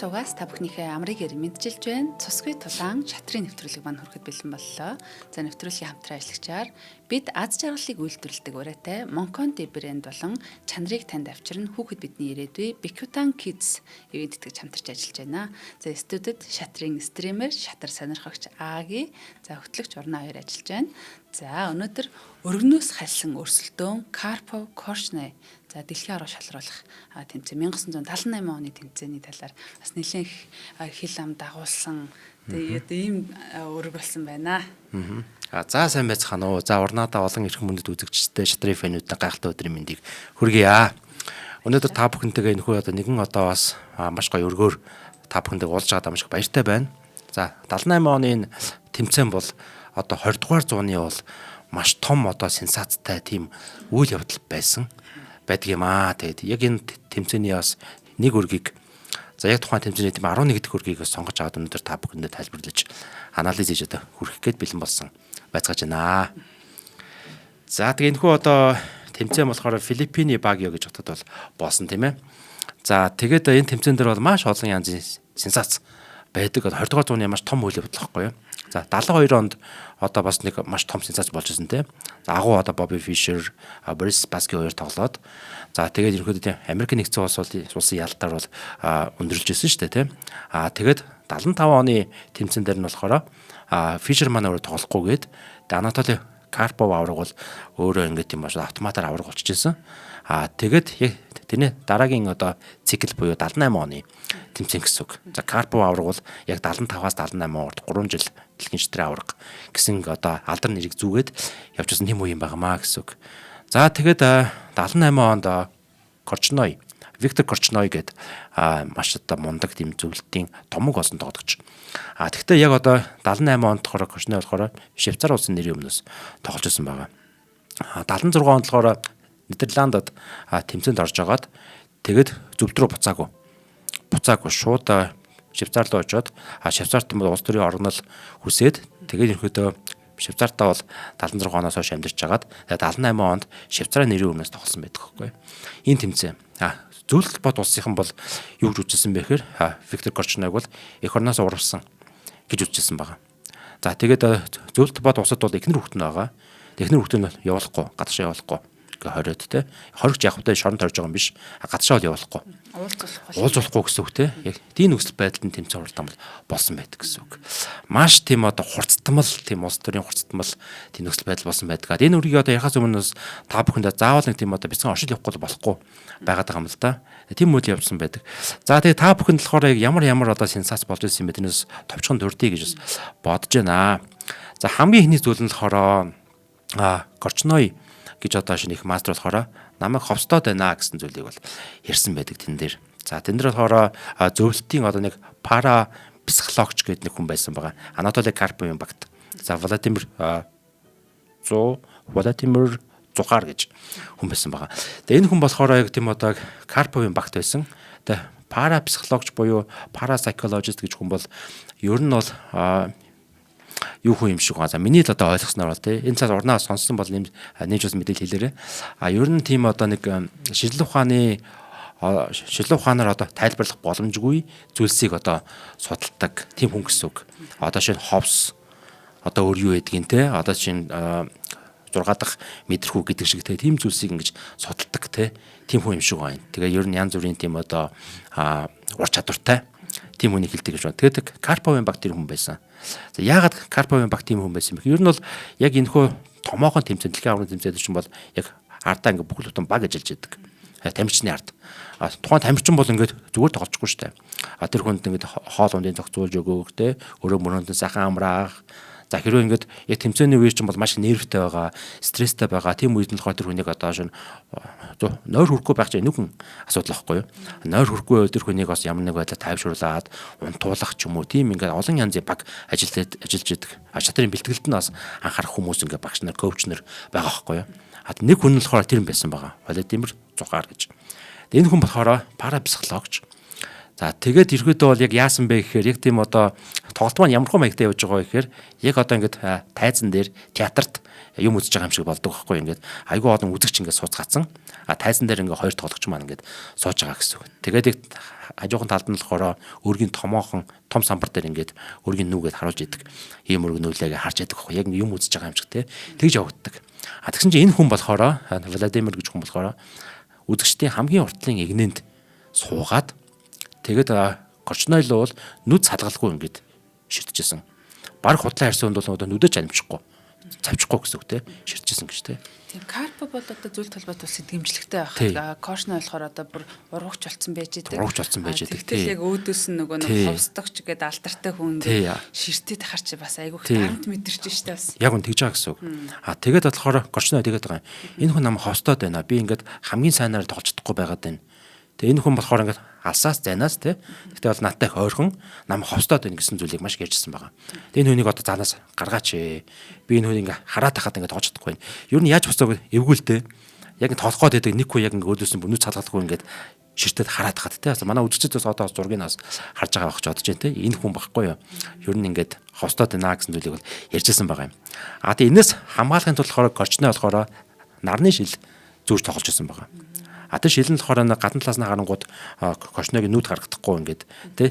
суугаас та бүхнийхээ амрыг мэдчилж байна. Цусгүй тулаан шатрын нэвтрүүлэг маань хүрэхэд бэлэн боллоо. За нэвтрүүлгийн хамтран ажиллагчаар бид аз жаргалыг үйлдвэрлэдэг ураатай Monconti брэнд болон чанарыг танд авчирна хүүхэд бидний ирээдүй Bikutan Kids ивент тэтгэж хамтарч ажиллаж байна. За студид шатрын стример, шатар сонирхогч Аги, за хөтлөгч Урна хоёр ажиллаж байна. За өнөөдөр өргөнөөс халсан өрсөлдөөн Karpov Korchnoi за дэлхийн арга шалруулах тэмцээн 1978 оны тэмцээний талаар бас нэлээд хил ам дагуулсан тэгээд ийм өрөг болсон байна. За сайн байцгаана уу. За урнаадаа олон эрхэм мөндөд үзэгчтэй шатрын фэнүүдийн гайхалтай өдрийн мэндийг хүргье. Өнөөдөр та бүхэнтэйгээ энэхүү нэгэн бас маш гоё өргөөр та бүхэндээ уулзж байгаа маш их баяртай байна. За 78 оны тэмцээн бол 20 дугаар зууны бол маш том сенсацтай тийм үйл явдал байдаг юм аа. Тэгээд яг энэ тэмцээний бас нэг үргийг за яг тухайн тэмцээний тийм 11 дэх үргийг сонгож аваад өнөөдөр та бүхэндээ тайлбарлаж анализ хийж хүргэх гээд бэлэн болсон байцгааж байна. За тэгээд энэхүү тэмцээн болохоор Филиппиний Багио гэж хотод бол болсон тийм ээ. За тэгээд энэ тэмцээн дээр бол маш олон янзын сенсац байдаг. 20 дугаар зууны маш том үйл явдал байхгүй юу? За 72 онд бас нэг маш том сенсац болж ирсэн тийм. За агуу Бобби Фишер, Борис Баски хоёр тоглоод за тэгээд ерөнхийдөө Америк нэгдсэн улсын ялтаар бол өндөрлж ирсэн шүү дээ тийм. Тэгээд 75 оны тэмцээн дээр нь болохоор Фишер маань өөрөө тоглохгүйгээд Анатоли Карпов авраг бол өөрөө ингээд тийм автоматар авраг болчихжээ. Тэгээд яг тэрний дараагийн цикл буюу 78 оны тэмцээн гэсэн үг. За Карпов авраг бол яг 75-аас 78 онд 3 жил дэлхийн шатрын авраг гэсэн алдар нэрийг зүүгээд явчихсан тийм үе юм байнамаа гэсэн үг. За тэгээд 78 онд Корчной, Виктор Корчной гэдэг маш мундаг тийм зөвлөлтийн томог болсон тоглогч. Тэгэхдээ яг 78 онд Корчной болохоор Швейцар улсын нэрийн өмнөөс тоглож ирсэн байгаа. 76 онд болохоор Нидерландад тэмцээнд орж агаад тэгээд зөвд рүү буцаагүй шууд Швейцар руу очоод Швейцарт улс төрийн оргонол хүсээд тэгээд ерөнхийдөө Швейцартаа бол 76 оноос хойш амьдарч агаад тэгээд 78 онд Швейцарын нэрийн өмнөөс тоглосон байдаг байхгүй. Энэ тэмцээн зөвлөлт бод улсынхан бол юу гэж үзсэн бэ гэхээр Виктор Корчнойг бол эх орноос урвсан гэж үзсэн байгаа. За тэгээд зөвлөлт бод улсад бол эхнэр хүүхэд нь байгаа. Эхнэр хүүхэд нь явуулахгүй, гадагшаа явуулахгүй хориод те. Хоригч явахтай шоронд орж байгаа юм биш. Гадагшаа бол явуулахгүй. Уулзуулахгүй гэсэн үг те. Яг тийм нөхцөл байдалд тэмцээн уралдаан болсон байдаг гэсэн үг. Маш тийм хурцтмал тийм улс төрийн хурцтмал тийм нөхцөл байдал болсон байдаг. Энэ үргийг ярихаас өмнөөс та бүхэнд заавал нэг тийм бяцхан оршил явахгүй болохгүй байгаад байгаа юм л да. Тийм үйл явсан байдаг. За тэгээ та бүхэнд болохоор ямар сенсац болж ирсэн юм бэ? Тэрнээс товчхон дурдъя гэж бодож байна. За хамгийн ихний зүйл нь болохоор Корчной гэж шинийх мастер болохоор намайг ховстоод байна гэсэн зүйлийг бол ярьсан байдаг тэн дээр. За тэн дээр болохоор зөвлөлтийн нэг пара психологч гэдэг нэг хүн байсан байгаа. Анатоли Карповын багт. За Владимир Зухар гэж хүн байсан байгаа. Тэгээ энэ хүн болохоор яг тийм Карповын багт байсан. Тэгээ пара психологч буюу пара psychologist гэж хүн бол ер нь бол юу хүн юм шиг байгаа. За миний ойлгосноор бол энэ цаас урнаа сонссон бол нэмж бас мэдээлэл хэлээрэй. Ер нь тийм нэг шилэн ухаанаар тайлбарлах боломжгүй зүйлсийг судалдаг тийм хүн гэсэн үг. Шинэ ховс өөр юу гэдгийг те шинэ 6 дахь мэдрэхүү гэдэг шиг тийм зүйлсийг ингэж судалдаг тийм хүн юм шиг байна. Тэгээ ер нь янз бүрийн тийм ур чадвартай тийм хүнийг хэлдэг гэж байна. Тэгээд Карповын баг тэр хүн байсан. За яагаад Карповын баг тийм хүн байсан бэ? Ер нь бол яг энэхүү томоохон тэмцээн дэлхийн аврагын тэмцээнд чинь бол яг ардаа ингээ бүхэл бүтэн баг ажиллаж байдаг. Тамирчны ард. Тухайн тамирчин бол ингээд зүгээр тоглохгүй шүү дээ. Тэр хүнд ингээд хоол ундын зохицуулж өгөөх өрөө мөрөнд сайхан амраах. За хэрвээ ингээд яг тэмцээний үеэр чинь бол маш нервтэй байгаа, стресстэй байгаа. Тийм үед нь болохоор тэр хүнийг нойр хүрэхгүй байх чинь нэг хүн асуудал байхгүй юу? Нойр хүрэхгүй тэр хүнийг бас ямар нэг байдлаар тайвшруулад унтуулах ч юм уу. Тийм ингээд олон янзын баг ажиллаж идэг. Шатрын бэлтгэлд нь бас анхаарах хүмүүс ингээд багш нар, коуч нар байгаа байхгүй юу? Нэг хүн болохоор тэр юм байсан байгаа. Владимир Зухар гэж. Энэ хүн болохоор пара психологч. За тэгээд ерөөдөө бол яг яасан бэ гэхээр яг тийм одоо тоглолт маань ямар хөө маягтай явж байгаа вэ гэхээр яг одоо ингээд тайзан дээр театрт юм үзэж байгаа юм шиг болдог байхгүй ингээд айгүй олон үзэгч ингээд сууцгаацсан тайзан дээр ингээд хоёр тоглогч маань ингээд сууж байгаа гэсэн үг. Тэгээд яг хажуухан талд нь болохоор өргөний том самбар дээр ингээд өргөний нүгээд харуулж идэг ийм өргөнүүлээгээ харж идэг байхгүй яг юм үзэж байгаа юм шиг те тэгж явагддаг. Тэгсэн чинь энэ хүн болохоор Владимир гэж хүн болохоор үзэгчдийн хамгийн уртлын игнэнд суугаад тэгээд Корчной л бол нүд салгалгүй ингээд ширтжсэн. Баг хутлаа харьсан хүнд бол одоо нүдэж амжихгүй цавчихгүй гэсэн үг те ширтжсэн гэж те. Тийм Карпо бол одоо зүйл талбайд бол сэтгэмжлэгтэй байх. Корчной болохоор одоо бүр ургууч болцсон байж идэг. Тэгтэл яг өөдөөс нь нөгөө нэг ховсдогч гэдэг алдартай хүн ингээд ширтээд ахаар чи бас айгүйх дарамт мэдэрч штэ бас. Яг үн тэгж байгаа гэсэн үг. Тэгээд болохоор Корчной тэгээд байгаа юм. Энэ хүн нам хостоод байна. Би ингээд хамгийн сайнаар тоглож чадахгүй байгаад байна. Тэгээ энэ хүн болохоор ингээд алсаас зайнаас те. Гэтэ бол надтай хойрхон нам ховстоод байна гэсэн зүйлийг маш ярьжсэн байгаа. Тэгээ энэ хүнийг одоо занаас гаргаач. Би энэ хүнийг ингээд хараад тахад ингээд тоглож чадахгүй байна. Юу нь яаж босоог эвгүүлтэй. Яг ингээд толгойд байдаг нэг хүн яг ингээд өөдөөс нь нүд цалгалгүй ингээд ширтээд хараад тахад те. Манай үзэгчдээс одоо зургийг бас харж байгаа байх ч бодож байна те. Энэ хүн багхгүй юу. Юу нь ингээд ховстоод байна гэсэн зүйлийг бол ярьжсэн байгаа юм. Тэгээ энэс хамгаалахын тулд болохоор Корчной болохоор нарны шил зүүж тоглож байсан байгаа. Тэр шилэн болохоор гадна талаас нь харангууд Корчнойгийн нүд харагдахгүй ингээд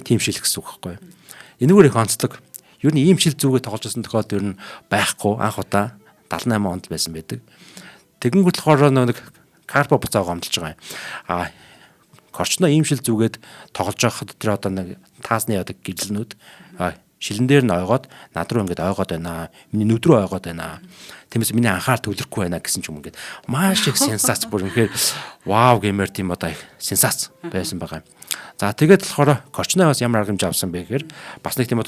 тийм шил гэсэн үг байхгүй. Энэгээр их онцлог. Ер нь ийм шил зүгээ тоглож байсан тохиолдолд ер нь байхгүй анх удаа 78 онд байсан байдаг. Тэгэнгүүт болохоор нэг Карпо буцаа гомдолж байгаа юм. Корчной ийм шил зүгээд тоглож байхад тэр одоо нэг таасны одоо гэрэлнүүд шилэн дээр нь ойгоод над руу ингээд ойгоод байна. Миний нүд рүү ойгоод байна. Тиймээс миний анхаарал төвлөрөхгүй байна гэсэн ч юм ингээд маш их сенсац бүр үнэхээр вау гэмээр тийм одоо их сенсац байсан байгаа юм. За тэгээд болохоор Корчной бас ямар арга хэмжээ авсан бэ гэхээр бас нэг тийм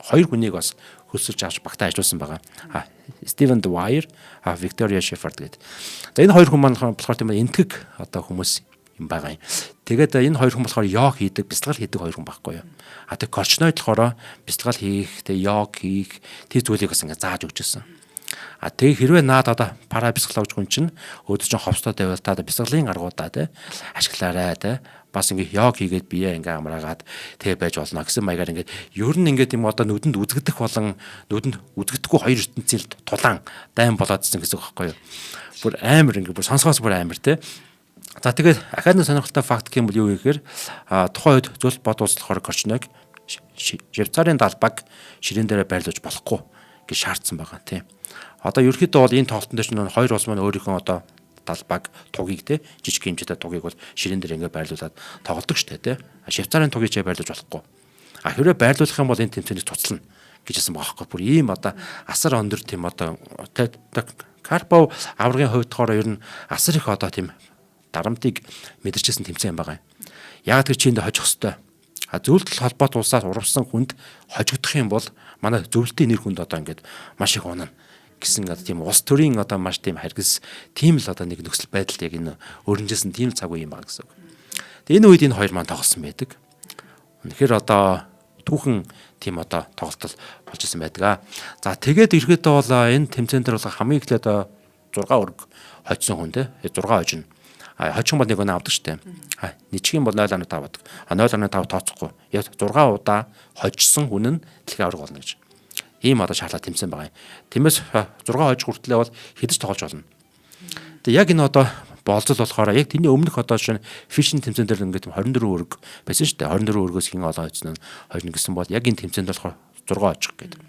хоёр хүнийг бас хөлсөлж авч багтаа ажилласан байгаа. Стивен Dwyer, Victoria Shepard гэдэг. За энэ хоёр хүн маань болохоор тийм энтгэг одоо хүмүүс юм байгаа юм. Тэгээд энэ хоёр хүн болохоор йог хийдэг, бясалгал хийдэг хоёр хүн байхгүй юу. Тэгээд Корчной болохоор бясалгал хийх, тэгээд йог хийх тэр зүйлийг бас ингээд зааж өгч ирсэн. Тэгээ хэрвээ наад одоо пара бясалгал авч хүн чинь өөдөө чинь ховстоо тавиал та бясалгалын аргуудаа те ашиглаарай те бас ингээд йог хийгээд бие ингээд амраагаад тэгээ байж болно гэсэн маягаар ингээд ер нь ингээд юм одоо нүдэнд үзэгдэх болон нүдэнд үзэгдэхгүй хоёр ертөнцийн тулаан дайм болоодсэн гэсэн үг байхгүй юу. Бүр амар ингээд бүр сонсгоос бүр амар те. За тэгээд ахаад нэг сонирхолтой факт гэх юм бол юу гэхээр тухайн үед зөвлөлт бод улслахаар Корчнойг Швейцарын далбаг ширээн дээрээ байрлуулж болохгүй гэж шаардсан байгаа тийм. Одоо ерөөхдөө бол энэ тоглолтын дээр чинь хоёр улс маань өөрийнхөө одоо далбаг тугийг те жижиг хэмжээтэй тугийг бол ширээн дээр ингээд байрлуулад тоглодог штэ те. Швейцарын тугийг ч байрлуулж болохгүй. Хэрвээ байрлуулах юм бол энэ тэмцээнийг туцлана гэж хэлсэн байгаа байхгүй. Бүр ийм одоо асар өндөр тийм одоо Карпов аврагын хувьд болохоор ер нь асар их одоо тийм дарамтыг мэдэрчсэн тэмцээн байгаа юм. Яг тэр чиндээ хожих хэвээр. Зөвлөлт холбоот улсаас урвсан хүнд хожигдох юм бол манай зөвлөлтийн нэр хүнд одоо ингээд маш их унана гэсэн одоо тийм улс төрийн одоо маш тийм харгас тийм л одоо нэг нөхцөл байдал яг энэ өрнжсэн тийм цаг үе юм байна гэсэн үг. Тэгээ энэ үед энэ хоёр маань тоглосон байдаг. Үнэхээр одоо түүхэн тийм одоо тоглолт болж исэн байдаг. За тэгээд ерөөдөө бол энэ тэмцээн дээр бол хамгийн эхлээд 6 өрг хожсон хүн те 6 хожно. Хожих бол нэг өнө авдаг штэ. Нийчгийн бол 0.5 авдаг. 0.5 тооцохгүй. Яг 6 удаа хожсон хүн нь дэлхийн авраг болно гэж. Ийм одоо шаардлага тэмцэн байгаа юм. Тиймээс 6 хожих хүртлээр бол хэдэж тоглож болно. Тэгээ яг энэ одоо болцол болохоор яг тэрний өмнөх одоо шинэ фишинг тэмцээн дээр ингээд 24 өрг байсан штэ. 24 өргөөс хин олон хожсон нь 20 гэсэн бол яг энэ тэмцээнд болохоор 6 хожих гэдэг.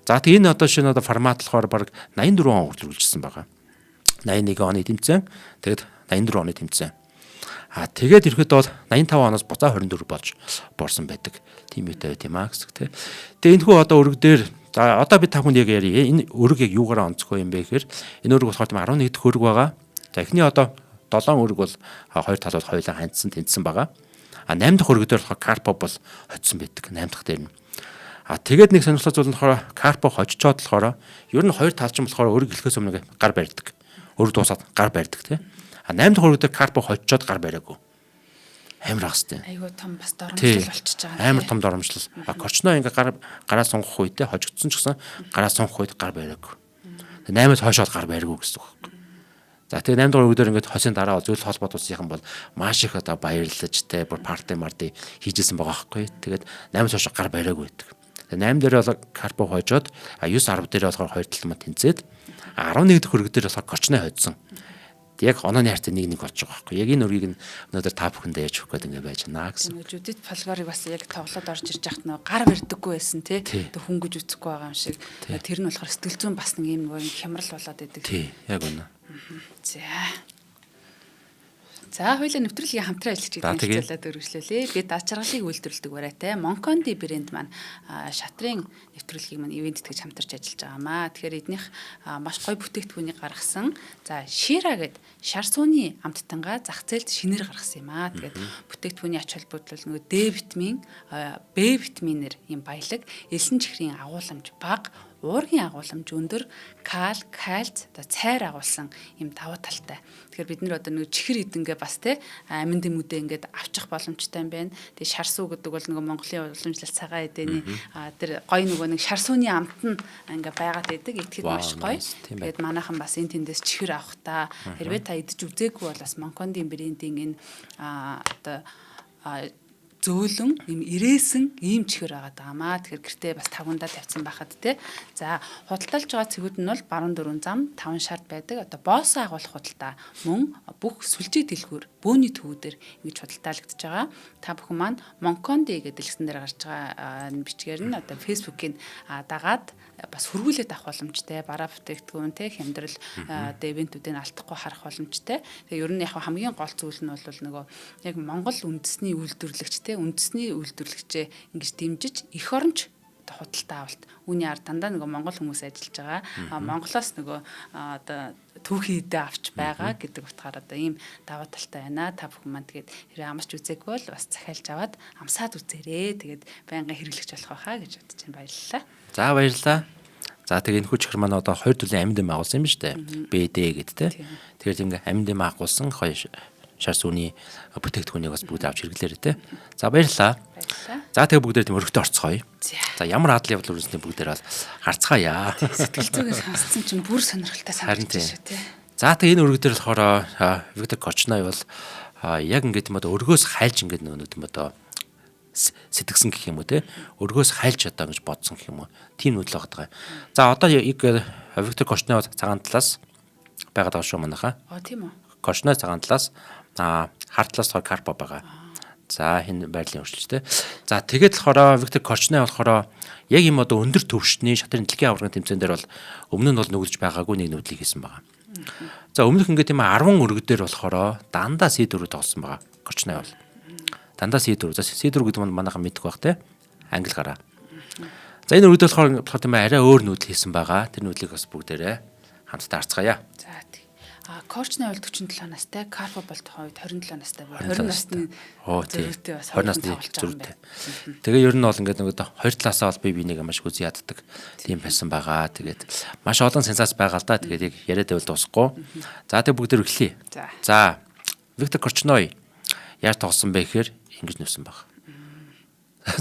За тэгээ энэ одоо шинэ одоо формат болохоор баг 84 он хүртэл үргэлжилсэн байгаа. 81 оны тэмцээн. Тэгээд 84 оны тэмцээн. Тэгээд ирэхэд бол 85 оноос буцаа 24 болж борсон байдаг. Тийм үедээ тийм аа гэсэн тий. Тэгээ энэ хүү одоо өрг дээр за одоо би та хүнд яг ярья. Энэ өрг яг юугаараа онцгой юм бэ гэхээр энэ өрг болохоор 11 дэх өрг байгаа. За эхний одоо 7 өрг бол хоёр талууд хоёулаа хандсан тэнцсэн байгаа. 8 дахь өрг дээр болохоор Карпов бол хоцсон байдаг. 8 дахь дээр нь. Тэгээд нэг сонирхолтой зүйл нь болохоор Карпов хожчоод болохоор ер нь хоёр талч нь болохоор өрг эхлэхээс өмнө гар барьдаг. Өрг дуусаад гар барьдаг тий. 8 дахь өрг дээр Карпов хожчоод гар бариагүй. Амар ахстай. Айгуу том бас доромжлол болчихж байгаа. Амар том доромжлол. Корчной ингээ гараа сунгах үедээ хожигдсон ч гэсэн гараа сунгах үед гар бариагүй. 8-аас хойшоод гар бариагүй гэсэн үг. За тэгээ 8 дугаар өдөр ингээд хосын дараа зөвлөлт холбоот улсынхан бол маш их одоо баярлаж те бүр парти марти хийжсэн байгаа байхгүй. Тэгээд 8-аас хойш гар бариагүй байдаг. Тэгээд 8 дээр бол карпо хойжоод 9 10 дээр болохоор хоёр талмаа тэнцээд 11 дэх хөрөг дээр болохоор корчной хойдсон. Яг онооны хайртай нэг болж байгаа байхгүй. Яг энэ үргийг нь өнөөдөр та бүхэндээ яаж өгөх гээд ингэ байж байна гэсэн. Жудит фолгорыг бас яг тоглоод орж ирж яхад нөө гар барьдаггүй байсан тий. Тэг хөнгөж үцэхгүй байгаа юм шиг. Тэр нь болохоор сэтгэл зүйн бас нэг юм нэг хямрал болоод идэг. Тий, яг үнэ. За хоёулаа нэвтрүүлгийн хамтран ажиллаж байгаа хэлцээлээд өргөжлөлээ. Бид аз жаргалыг үйлдвэрлэдэг барайтай Moncondi брэнд маань шатрын нэвтрүүлгийг маань ивент гэж хамтарч ажиллаж байгаамаа. Тэгэхээр эднийх маш гоё бүтээгдэхүүнийг гаргасан. За Shira гэд шар сууны амттангаа зах зээлд шинээр гаргасан юм аа. Тэгээд бүтээгдэхүүний ач холбогдол нөгөө D витамин, B витаминээр юм баялаг, элсэн чихрийн агуулмж бага, уургийн агуулмж өндөр, кал, кальц, одоо цайр агуулсан юм давуу талтай. Тэгэхээр бид нар одоо нэг чихэр идэнгээ бас те амин дэмүүдээ ингээд авчих боломжтой юм байна. Тэгээ шар суу гэдэг бол нөгөө Монголын уламжлалт цагаан эдэний тэр гоё нөгөө нэг шар сууны амт нь ингээд байгаад байдаг. Итгэхэд маш гоё. Тэгээд манайхан бас энэ тэндээс чихэр авах та. Хэрвээ та идэж үзээгүй бол бас Moncondi брендийн энэ одоо зөөлөн юм ирээсэн ийм чихэр байгаа даамаа. Тэгэхээр гэртээ бас тавгандаа тавьсан байхад те. За худалдалж байгаа цэгүүд нь бол баруун дөрвөн зам 5 шард байдаг. Одоо боосоо агуулах худалдаа мөн бүх сүлжээ дэлгүүр бөөний төвүүдээр ингэж худалдаалагдж байгаа. Та бүхэн маань Moncondi гэдэг дэлгэсэн дээр гарч байгаа бичгээр нь одоо Facebook-ийн дагаад бас хөргүүлээд авах боломжтой. Бараа бүтээгдэхүүн те хямдрал одоо ивентүүдийг алдахгүй харах боломжтой. Тэгээ ер нь яг хамгийн гол зүйл нь бол нөгөө яг Монгол үндэсний үйлдвэрлэгч үндэсний үйлдвэрлэгчээ ингэж дэмжиж эх оронч худалдаа авалт үүний ард дандаа нөгөө монгол хүмүүс ажиллаж байгаа. Монголоос нөгөө одоо түүхийдээ авч байгаа гэдэг утгаараа одоо ийм даваа талтай байна. Та бүхэн маань тэгээд хэрэг амарч үзээгүй бол бас захиалж аваад амсаад үзээрэй. Тэгээд байнга хэрэглэж болох байхаа гэж бодож байна. Баярлалаа. За баярлалаа. За тэгээ энэ хүчээр маань одоо хоёр төрлийн амин дэм агуулсан юм шүү дээ. BD гэдэг те. Тэгэхээр ингээ амин дэм агуулсан хоёр шар сууны бүтээгдэхүүнийг бас бүгд авч хэрэглээрэй те. За баярлалаа. За тэгээ бүгдээр тийм өргөдөө орцгоё. За ямар хадлын явдал үргэлжлэний бүгдээр бол харцгаая. Сэтгэл зүгээр сонссон чинь бүр сонирхолтой санагдаж шүү те. За тэгээ энэ өргөдөр болохоор Виктор Кочной бол яг ингээд юм одоо өргөөс хайлж ингээд нөгөө юм одоо сэтгсэн гэх юм уу те. Өргөөс хайлж одоо ингэж бодсон гэх юм уу. Тийм нүүдэл байгаа. За одоо Виктор Кочной цагаан талаас байгаад байгаа шүү манайхаа. Тийм үү. Кочной цагаан талаас харт талаас болохоор карпо байгаа. За энэ байрлалын өршөлттэй. За тэгээд болохоор Виктор Кочной болохоор яг юм одоо өндөр төвшний шатрын дэлхийн аваргын тэмцээн дээр бол өмнө нь бол нүгэлж байгаагүй нэг нүдлийг хийсэн байгаа. За өмнөх ингээд тийм 10 өргөдөр болохоор дандаа C4 тоглосон байгаа. Кочной бол дандаа C4. За C4 гэдэг нь манайхан мэдэх байх те. Англи гараа. За энэ өргөдөр болохоор тийм арай өөр нүүдэл хийсэн байгаа. Тэр нүүдлийг бас бүгдээрээ хамтдаа харцгаая. За тий. Кочной бол 47 настай, Карпо бол тухайн үед 27 настай буюу 20 насны зөрүүтэй бас 20 насны зөрүүтэй. Тэгээ ер нь бол ингээд нэг хоёр талаасаа бол би бинийг маш хүзий яддаг тийм байсан байгаа. Тэгээд маш олон сенсац байгаа л да. Тэгээд яг яриад байвал дуусахгүй. За тэг бүгдээр эхлэе. За Виктор Кочной яаж тоглосон бэ гэхээр ингэж нүүсэн баг.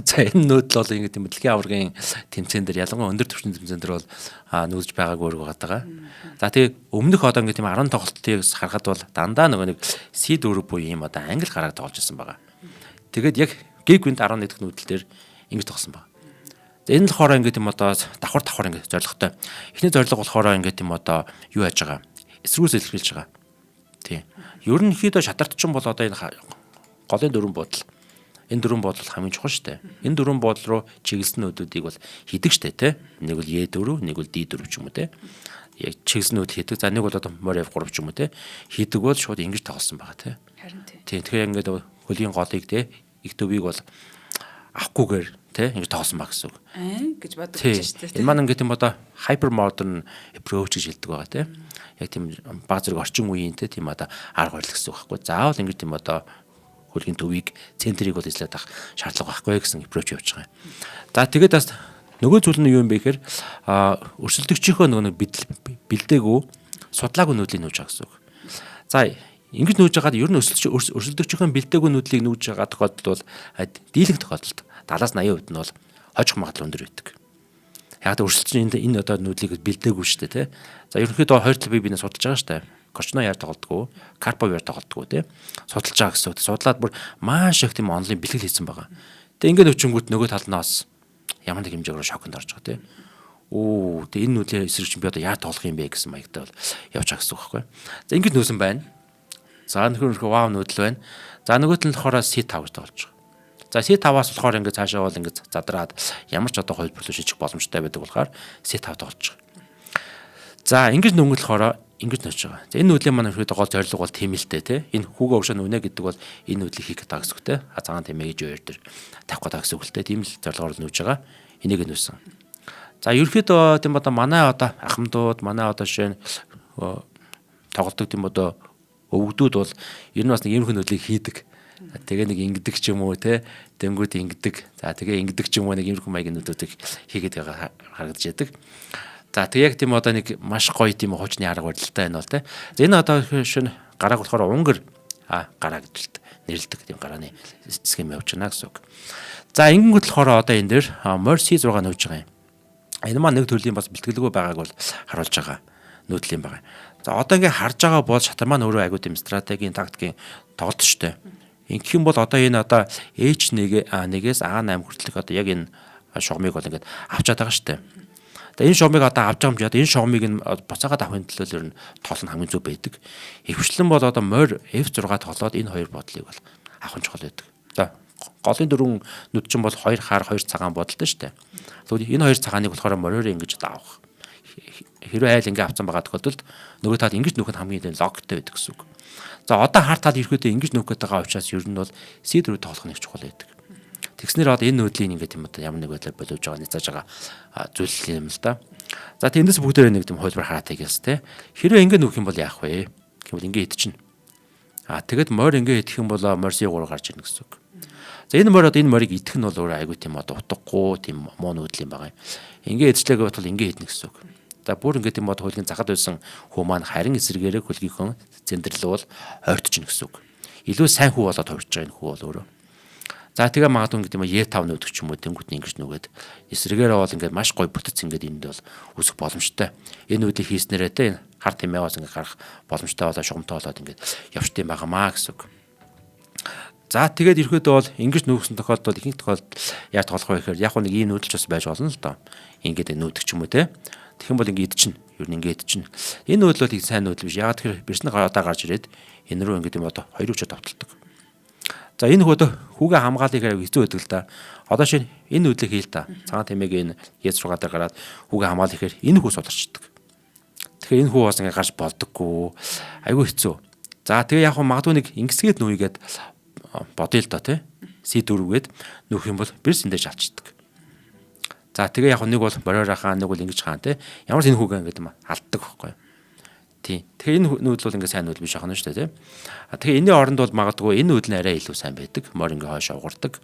За энэ нүүдэл бол ингэ тийм дэлхийн аваргын тэмцээн дээр ялангуяа өндөр түвшний тэмцээн дээр бол нүүдж байгаагүй өргөг байгаа. За тэгээ өмнөх одоо ингэ тийм 10 тоглолтыг харахад бол дандаа нөгөө нэг C4 буюу ийм одоо англи гарааг тоглож ирсэн байгаа. Тэгээд яг Гэгвинд 11 дэх нүүдэл дээр ингэж тогсон байгаа. За энэ л болохоор ингэ тийм одоо давхар ингэ зорилготой. Эхний зорилго болохоор ингэ тийм одоо юу яаж байгаа? Эсрүүс илэрхийлж байгаа. Тийм. Ерөнхийдөө шатартчин бол одоо энэ голын дөрвөн буудал. Энэ дөрвөн буудал хамгийн чухал шүү дээ. Энэ дөрвөн буудал руу чиглэсэн нүүдүүдийг бол хийдэг шүү дээ, тэ. Нэг бол E4, нэг бол D4 ч юм уу, тэ. Яг чиглэсэн нүүдэл хийдэг. За нэг бол одоо Morev 3 ч юм уу, тэ. Хийдэг бол шууд ингэж тоглосон байгаа, тэ. Харин тийм. Тэгэхээр ингээд хөлийн голыг тэ их төвийг бол авахгүйгээр тэ ингэж тоглосон баг гэсэн үг. Гэж бодож байна шүү дээ. Энэ маань ингээд юм одоо hyper modern approach гэж хэлдэг байгаа, тэ. Яг тийм баг зэрэг орчин үеийн тэ тийм одоо арга барил гэсэн үг байхгүй. Заавал ингэж тийм одоо хөлийн төвийг центрийг бол эзлээд авах шаардлага байхгүй гэсэн approach явж байгаа юм. За тэгээд бас нөгөө зүйл нь юу юм бэ гэхээр өрсөлдөгчийнхөө нөгөө бэлдээгүү судлаагүй нүүдлийн нүүж байгаа гэсэн үг. За ингэж нүүж байгаад ер нь өрсөлдөгчийнхөө бэлдээгүү нүүдлийг нүүж байгаа тохиолдолд бол дийлэнх тохиолдолд 70-80% нь бол хожих магадлал өндөр байдаг. Яг та өрсөлдөгч энэ одоо нүүдлийг бэлдээгүй шүү дээ, тэ. За ерөнхийдөө хоёр тал бинээ судалж байгаа шүү дээ. Корчно яар тоглодгоо, Карпов яар тоглодгоо тий. Судалж байгаа гэсэн үг. Судлаад бүр маш их тийм онлайн бэлтгэл хийсэн байгаа. Тэгээ ингээд өчөнгүүт нөгөө талнаас ямар нэг хэмжээгээр шоконд орж байгаа тий. Тэгээ энэ нүүдлийн эсрэг чинь би одоо яар тоглох юм бэ гэсэн маягтай бол явж байгаа гэсэн үг байхгүй. За ингээд нөөсөн байна. За нөхөр вау нүүдэл байна. За нөгөөт нь болохоор C5 гэж тоглож байгаа. За C5-аас болохоор ингээд цаашаа бол ингээд задраад ямар ч одоо хувилбарлуу шийдэх боломжтой байдаг болохоор C5 тоглож байгаа. За ингэж нөнгөл болохоор ингэж нөж байгаа. За энэ нүүдлийн маань ихэд гол зорилго бол тийм л дээ тий. Энэ хүүгээ өгшөө нүнэ гэдэг бол энэ нүүдлийг хийх гэдэг гэсэн үг тий. Цагаан тэмээгж өөр төр тавих гэдэг гэсэн үг л дээ. Тийм л зорилгоор нүүж байгаа. Энийг нүүсэн. За ерөөхдөө тийм одоо манай одоо ахмадууд манай одоо жишээ нь тоглодог тийм одоо өвгдүүд бол ер нь бас нэг иймэрхүү нүүдлийг хийдэг. Тэгээ нэг ингэдэг ч юм уу тий. Дэнгүүд ингэдэг. За тэгээ ингэдэг ч юм уу нэг иймэрхүү маягийн нүүдүүдийг хийгээд байгаа харагдаж яадаг. За тэг яг тийм одоо нэг маш гоё тийм хуучны арга барилтай байна бол тий. За энэ одоо шинэ гарааг болохоор Унгар гараа гэж нэрлэдэг тийм гарааны схем явж байна гэсэн үг. За ингэнгүүт болохоор одоо энэ дээр Mercy 6 нөөж байгаа юм. Энэ маань нэг төрлийн бас бэлтгэлгүй байгааг бол харуулж байгаа нүүдлийн байгаа. За одоо ингээ харж байгаа бол шатар маань өөрөө айгуу тийм стратегийн тактикийн тоглолт шүү дээ. Ингэх юм бол одоо энэ одоо H1-ээс A8 хүртэлх одоо яг энэ шугамыг бол ингээд авчаад байгаа шүү дээ. Тэгээ энэ шугамыг одоо авч байгаа юм жаад энэ шугамыг нь буцаагаад авахын төлөө ер нь тоол нь хамгийн зөв байдаг. Ихэвчлэн бол одоо морь F6 тоглоод энэ хоёр бодлыг бол авах нь чухал байдаг. За голын дөрвөн нүд чинь бол 2 хаар 2 цагаан бодолтой шүү дээ. Тэгвэл энэ хоёр цагааныг болохоор мориор ингэж авах. Хэрвээ айл ингэ авсан байгаа тохиолдолд нөгөө тал ингэж нөхөд хамгийн логтой байдаг гэсэн үг. За одоо харт тал ирэхдээ ингэж нөхөд байгаа учраас ер нь бол C4 тоглох нь их чухал байдаг. Тэгснээр одоо энэ нүүдлийн ингээд юм одоо ямар нэг байдлаар боловж байгаа нэцэж байгаа зүйл юм л да. За тэндээс бүгдээрээ нэг тийм хөлбөр хараад байгаас те. Хэрвээ ингэ нөхөх юм бол яах вэ? Гэвэл ингэ идчихнэ. Тэгэд морь ингэ идэх юм бол Mercy 3 гарч ирнэ гэсэн үг. За энэ морь одоо энэ морийг идэх нь бол өөрөө айгүй тийм одоо утгагүй тийм муу нүүдэл юм байгаа юм. Ингэ идчихлээ гэвэл ингэ идэх гэсэн үг. За бүр ингэ тийм одоо хөлгийн захад байсан хүү маань харин эсрэгээрээ хөлгийнхөө зэндэрлэл бол ойртчихно гэсэн үг. Илүү сайн хүү болоод хувирч байгаа энэ хүү бол өөрөө. За тэгээ магадгүй ингэдэм E5 нөөдөг ч юм уу тэнгууд нь ингэж нүгэд эсрэгээрээ бол ингээд маш гоё бүтц ингээд энд бол үсэх боломжтой. Энэ үдийг хийснээрээ те хар тэмээгээс ингээд гарах боломжтой болоо шугамтай болоод ингээд явж тийм байгаамаа гэсэн үг. За тэгээд ирэхэд бол ингэж нүүгсэн тохиолдолд ихэнх тохиолдолд яаж тоглох вэ гэхээр яг нэг ийм нүүдэлч бас байж болно л доо. Ингээд нүүдэг ч юм уу те. Тэгэх юм бол ингээд идчихнэ. Юу нэг идчихнэ. Энэ нүүдэл бол их сайн нүүдэл биш. Яг тэгэхээр бэрсний гадаа гарч ирээд энэ рүү ингээд юм одоо хоёр хүчээр давталдаг. За энэ хөөдөө хүүгээ хамгаалыг хэцүү байдаг л да. Одоо шинэ энэ нүүдлийг хийл та. Цагаан тэмээг энэ Yes6 дээр гараад хүүгээ хамгаал ихээр энэ хүү сударчдаг. Тэгэхээр энэ хүү бас ингээд гарч болдоггүй. Айгүй хэцүү. За тэгээ яг магадгүй нэг ингэсгээд нүүгээд бодъё л доо тий. C4-гээд нүүх юм бол бэрсэндээ шалчдаг. За тэгээ яг нэг бол бориор хаан нэг бол ингэж хаан тий. Ямар ч энэ хүүгээ ингээд алддаг байхгүй юу? Тийм. Тэгэхээр энэ нүүдэл бол ингээд сайн нүүдэл биш ахна шүү дээ, тийм. Тэгэхээр энэний оронд бол магадгүй энэ нүүдэл нь арай илүү сайн байдаг. Морь ингээд хойш угардаг.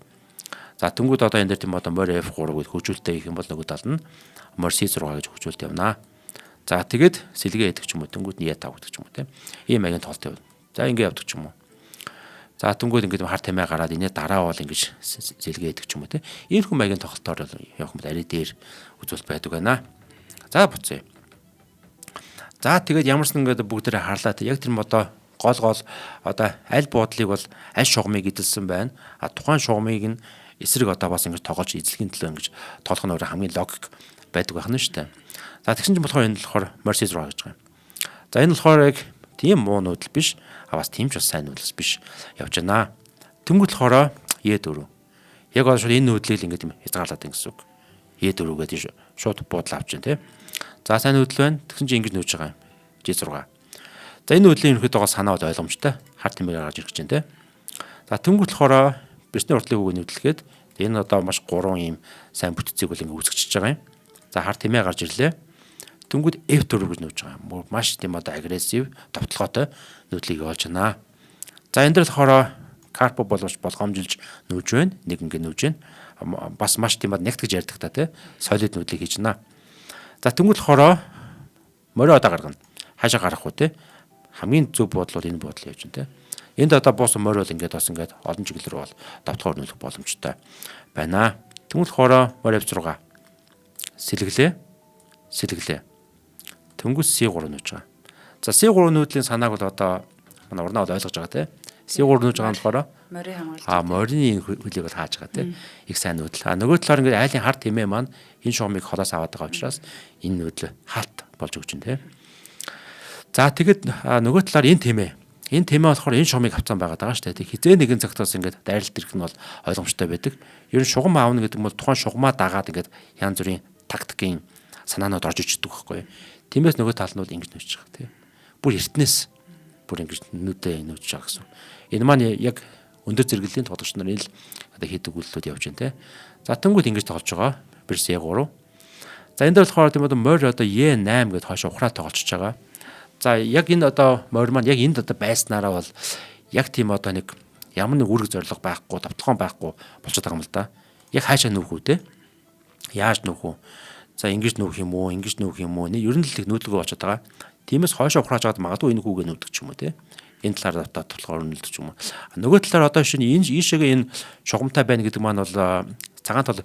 За тэнгууд одоо энэ дээр тийм одоо морь F3 гэж хөгжүүлэлтэй их юм бол нөгөө тал нь морь C6 гэж хөгжүүлэлт явнаа. За тэгээд сэлгээ идэх ч юм уу тэнгууд нь E5 гэдэг ч юм уу, тийм. Ийм маягийн толт явна. За ингээд явдаг ч юм уу. За тэнгууд ингээд хар тамиа гараад энэ дараа бол ингэж сэлгээ идэх ч юм уу, тийм. Ийм хүн маягийн тоглолтоор явах юм бол арай дээр үзүүлэлт байдаг байна. За буцъя. За тэгээд ямар ч ингээд бүгдээрээ харлаа. Яг тэр одоо гол одоо аль буудлыг бол аль шугамыг эдэлсэн байна. Тухайн шугамыг нь эсрэг одоо бас ингэж тоглож эзлэхийн төлөө ингэж тоглох нь өөрөө хамгийн логик байдаг байна шүү дээ. За тэгсэн чинь болохоор энэ болохоор Mercy 6 гэж байгаа юм. За энэ болохоор яг тийм муу нүүдэл биш. Бас тийм ч бас сайн нүүдэлс биш явж байна. Тэнгүүд болохоор E4. Яг одоо энэ нүүдлийг ингэж хязгаарлаад байна гэсэн үг. E4 гэдэг шууд буудлаа авч байна тийм. За сайн нүүдэл байна. Тэгсэн чинь ингэж нүүж байгаа юм. G6. За энэ нүүдлийн ерөнхийдөө санаа бол ойлгомжтой. Хар тэмээр гарч ирэх гэж байна те. За тэнгуут болохоор бэрсний уртлын үгийг нүүдэлгээд энэ одоо маш 3 ийм сайн бүтцийг бол ингэ үүсгэж байгаа юм. За хар тэмээ гарч ирлээ. Тэнгуут F4 гэж нүүж байгаа юм. Маш тийм одоо агрессив, товтлогоотой нүүдлийг явуулж байна. За энэ дээр болохоор Карпо боловч болгоомжилж нүүж байна. Нэг ингэ нүүж байна. Бас маш тийм нягт гэж ярьдаг та те. Солид нүүдлийг хийж байна. За тэнгуут болохоор морио одоо гаргана. Хаашаа гарах вэ те? Хамгийн зөв бодол бол энэ бодол явж байна те. Энд одоо буусан морио бол ингээд бас ингээд олон чиглэлээр бол давтахаар нөлөх боломжтой байна. Тэнгуут болохоор морио F6 сэлгэлээ. Тэнгуут C3 нүүж байгаа. За C3 нүүдлийн санааг бол одоо манай урнаа бол ойлгож байгаа тийм. C3 нүүж байгаа нь болохоор морин хамгаалж. морины хөлийг бол хааж байгаа тийм. Их сайн нүүдэл. Нөгөө талаар ингээд айлын хар тэмээ маань энэ шугамыг холоос аваад байгаа учраас энэ нүүдэл хаалт болж өгч байна тийм. За тэгэд нөгөө талаар энэ тэмээ болохоор энэ шугамыг авцсан байгаад байгаа шүү дээ. Хизээ нэгэн цагтаас ингээд дайралт ирэх нь бол ойлгомжтой байдаг. Ер нь шугам аавна гэдэг нь бол тухайн шугамаа дагаад ингээд янз бүрийн тактикийн санаанууд орж ичдэг байхгүй. Тиймээс нөгөө тал нь бол ингэж нүүж байгаа тийм. Бүр эртнээс бүр ингэж нүдээ нүүж байгаа гэсэн. Энэ маань яг өндөр зэрэглэлийн тоглогч нар ил одоо хийдэг үйлдэлүүд явж байна тийм. За тэнгууд ингэж тоглож байгаа. Бирс E3. За энэ дээр болохоор тийм одоо морь одоо E8 гэдээ хойшоо ухраа тоглож байгаа. За яг энэ одоо морь маань яг энд одоо байснараа бол яг тийм одоо нэг ямар нэг үүрэг зориг байхгүй, давталгаан байхгүй болчиход байгаа юм л да. Яг хаашаа нүүх үү те? Яаж нүүх үү? За ингэж нүүх юм уу? Ингэж нүүх юм уу? Ер нь л их нүүдлгөө болчиход байгаа. Тиймээс хойшоо ухрааж аваад магадгүй энэ хүүгээ нүүдэг ч юм уу те? Энэ талаар одоо давталгаа өрнөлдөж ч юм уу. Нөгөө талаар одоо шинэ энэ ийшээгээ энэ шугамтай байна гэдэг маань бол цагаан тал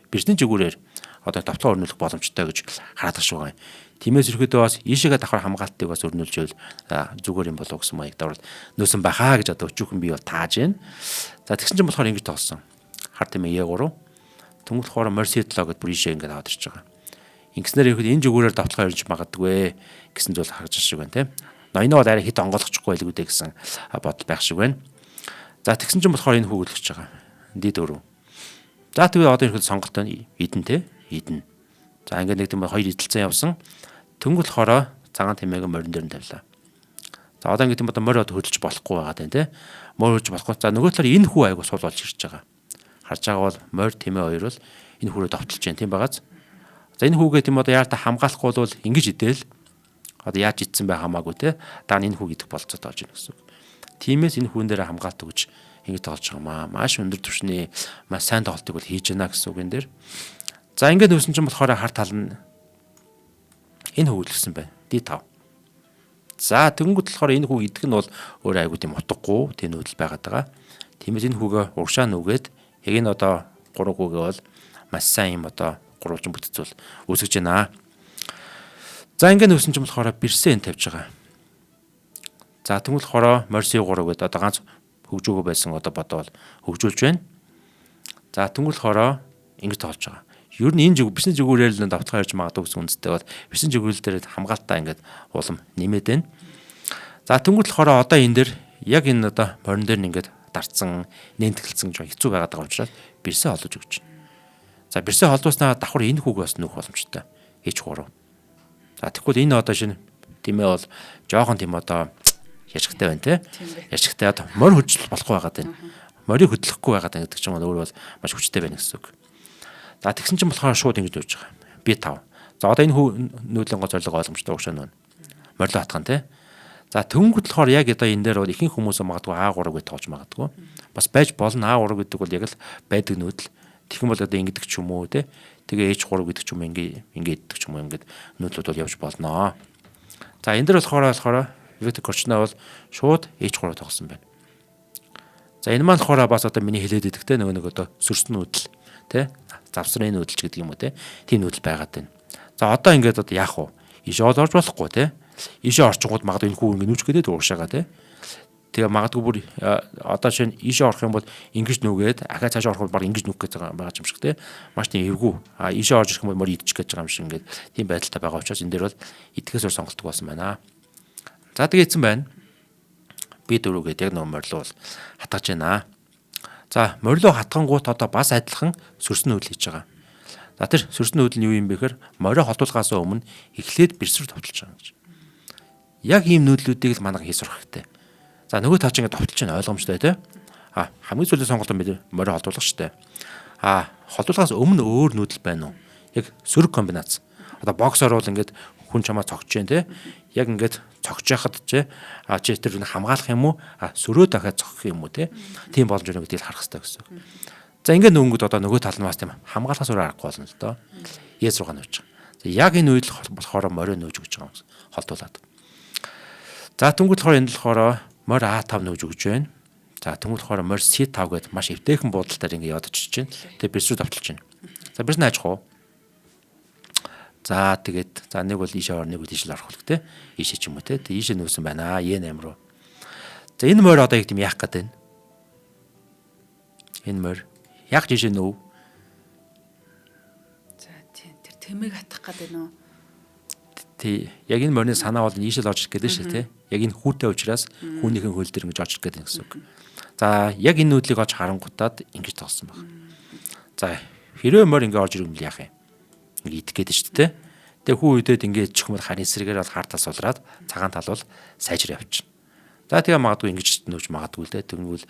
бирсний жигүүрээр одоо давталгаа өрнөлдөх боломжтой гэж хараад байгаа юм. Тиймээс ерөөдөө бас ийшээгээ давхар хамгаалтыг бас өрнүүлж ивэл зүгээр юм болов гэсэн маяг даврал нөөсөн байхаа гэж одоо өчүүхэн би бол тааж байна. За тэгсэн чинь болохоор ингэж тоглосон. Хар тэмээ E3. Тэнгуут хоороо морситлоо гэд бүр ийшээ ингээд аваад ирж байгаа. Ингэснээр ихэд энэ жигүүрээр давталгаа өрнөж магадгүй гэсэн зүйл харагдаж шиг байна тийм. Ноёноо бол арай хит онгойлгочихгүй байлгүй дээ гэсэн бодол байх шиг байна. За тэгсэн чинь болохоор энэ хүүгэлж байгаа. Дид өрөө. За тэгээ одоо ихэд сонголтоо идэн те идэн. За ингээд нэг тийм хоёр идэлцэн явсан. Тэнгуул хороо цагаан тэмээг морин дээр нь тавилаа. За одоо ингээд тийм одоо морь хөдөлж болохгүй байгаа тань те. Морь хөдөлж болохгүй. За нөгөө талаар энэ хүү айгу суул болж ирж байгаа. Харж байгаа бол морь тэмээ хоёр бол энэ хүрээ довтолж जैन тийм байгааз. За энэ хүүгээ тийм одоо яар та хамгаалахгүй бол ингэж идэл одоо яаж идсэн бай хамаагүй те. Даа энэ хүүг идэх болцоод олж ийн гэсэн. Тиймээс энэ хүүн дээр хамгаалт өгч ингэж тоглож байгаа маа. Маш өндөр түвшний маш сайн тоглолтыг бол хийж байна гэсэн үг энэ дээр. За ингээд нүүсэн чинь болохоор хар тал нь энэ хүүг илэрсэн байна. D5. За тэгэнгүүт болохоор энэ хүүг идэх нь бол өөр айгуу тийм утгагүй тийм нүүдэл байгаад байгаа. Тиймээс энэ хүүгээ урагшаа нүгээд яг энэ одоо 3 хүүгээ бол маш сайн юм одоо гурвалжин бүтцэл үүсгэж байна. За ингээд нүүсэн чинь болохоор бирсэн тавьж байгаа. За тэгвэл болохоор морси 3 гэдэг одоо ганц хөгжөөгөө байсан одоо бодоол хөгжүүлж байна. За тэгвэл болохоор ингэж тоглож байгаа. Ер нь энэ бисний жигүүрээр л давталгаа ярьж магадгүй гэсэн үндстэй бол бисний жигүүрэл дээр хамгаалтаа ингээд улам нэмээд байна. За тэнгуут болохоор одоо энэ дээр яг энэ одоо морин дээр нь ингээд дарцсан, нэнтгэлцэн жоо хэцүү байгаад байгаа учраас бирсээ холдож өгч байна. За бирсээ холдууснаа давхар энэ хүүг бас нүүх боломжтой. H3. За тэгвэл энэ одоо шинэ тэмээ бол жоохон тийм одоо яжигтай байна те. Яжигтай одоо морь хөдлөх болохгүй байгаад байна. Морийг хөдлөхгүй байгаад байна гэдэг чинь өөр бол маш хүчтэй байна гэсэн үг. За тэгсэн чинь болохоор шууд ингэж явж байгаа. B5. За одоо энэ хүү нүүдлийн гол зорилго ойлгомжтой уушаа нүүн. Морилоо хатхан тий. За төнгөд болохоор яг одоо энэ дээр бол ихэнх хүмүүс магадгүй A3 гэж тоолж магадгүй. Бас байж болно. A3 гэдэг бол яг л байдаг нүүдэл. Тэгэх юм бол одоо ингэдэг ч юм уу тий. Тэгээ H3 гэдэг ч юм ингээд иддэг ч юм уу ингээд нүүдлүүд бол явж болно. За энэ дээр болохоор Виктор Корчнаа бол шууд H3 тоглосон байна. За энэ маань болохоор бас одоо миний хэлээд идэгтэй нөгөө одоо сөрсөн нүүдэл тий. Завсрын нүүдэлч гэдэг юм уу те. Тийм нүүдэл байгаад байна. За одоо ингээд одоо яах вэ? Ишээ орж болохгүй те. Ишээ орчингууд магадгүй энэ хүү ингээд нүүж гэдэг уушаага те. Тэгээ магадгүй бүр одоо шинэ ишээ орох юм бол ингэж нүгээд ахаа цаашаа орох бол баг ингэж нүх гэж байгаа юм шиг те. Маш тийм эвгүй. Ишээ орж ирэх юм бол мөр идчих гэж байгаа юм шиг ингээд тийм байдалтай байгаа учраас энэ дээр бол идэхээс өөр сонголтог болсон байна. За тэгээ эцэн байна. Би дөрөвгээд яг нөгөө морилоо бол хатгаж байна. За морилоо хатгангууд одоо бас адилхан сөрсөн нүүдэл хийж байгаа. За тэр сөрсөн нүүдэл нь юу юм бэ гэхээр морио холдуулахаас өмнө эхлээд бирсрүү товтолж байгаа гэж. Яг ийм нүүдлүүдийг л манайх хийж сурах хэрэгтэй. За нөгөө таач ингээд товтолж байгаа ойлгомжтой тий. Хамгийн сүүлийн сонголт нь морио холдуулах штэ. Холдуулахаас өмнө өөр нүүдэл байна уу? Яг сөрөг комбинац. Одоо боксоор бол ингээд хүн чамаа цогч जैन тий. Яг ингээд цогч яхад чи тэр хамгаалах юм уу? Сөрөө дахиад цогох юм уу тий? Тийм боломж өгөх гэдгийг харах хэрэгтэй гэсэн. За ингээд нөгөөд одоо нөгөө тал нь бас тийм хамгаалахаас өөр аргагүй болно л доо. E6 нүүж байгаа. За яг энэ үед л болохоор морио нүүж өгч байгаа юм. Холдуулаад. За тэнгуүл болохоор энэ л болохоор морь A5 нүүж өгч байна. За тэнгуүл болохоор морь C5 гэдэг маш эвтэйхэн буудалтаар ингээд яваад очиж байна. Тэгээ бирс рүү давталж байна. За бирс нь ажих уу? За тэгээд за нэг бол ийшээ орно, нэг бол ийшээ орох гэх те. Ийшээ ч юм уу те. Тэгээд ийшээ нүүсэн байна. Yen руу. За энэ морь одоо яг тийм яах гээд байна. Энэ морь яг ийшээ нөв. За тийм тэр тэмээг хатах гээд байна уу? Тий, яг энэ морины санаа бол ийшээ л орж ирэх гээд шүү те. Яг энэ хүүтэй учраас хүүнийхэн хөл дээр ингэж орж ирэх гээд байна гэсэн үг. За яг энэ нүүдлийг олж харангуутаад ингэж тоглосон байна. За хэрвээ морь ингэ орж ирэх юм л яах юм? Ингэ идэх гээд шүү дээ. Тэгээ хүү үедээ ингэ чихмэр харин эсрэгээр бол хар тал сулраад цагаан тал бол сайжраа явчихна. За тэгээ магадгүй ингэж нүүж магадгүй л дээ. Тэгвэл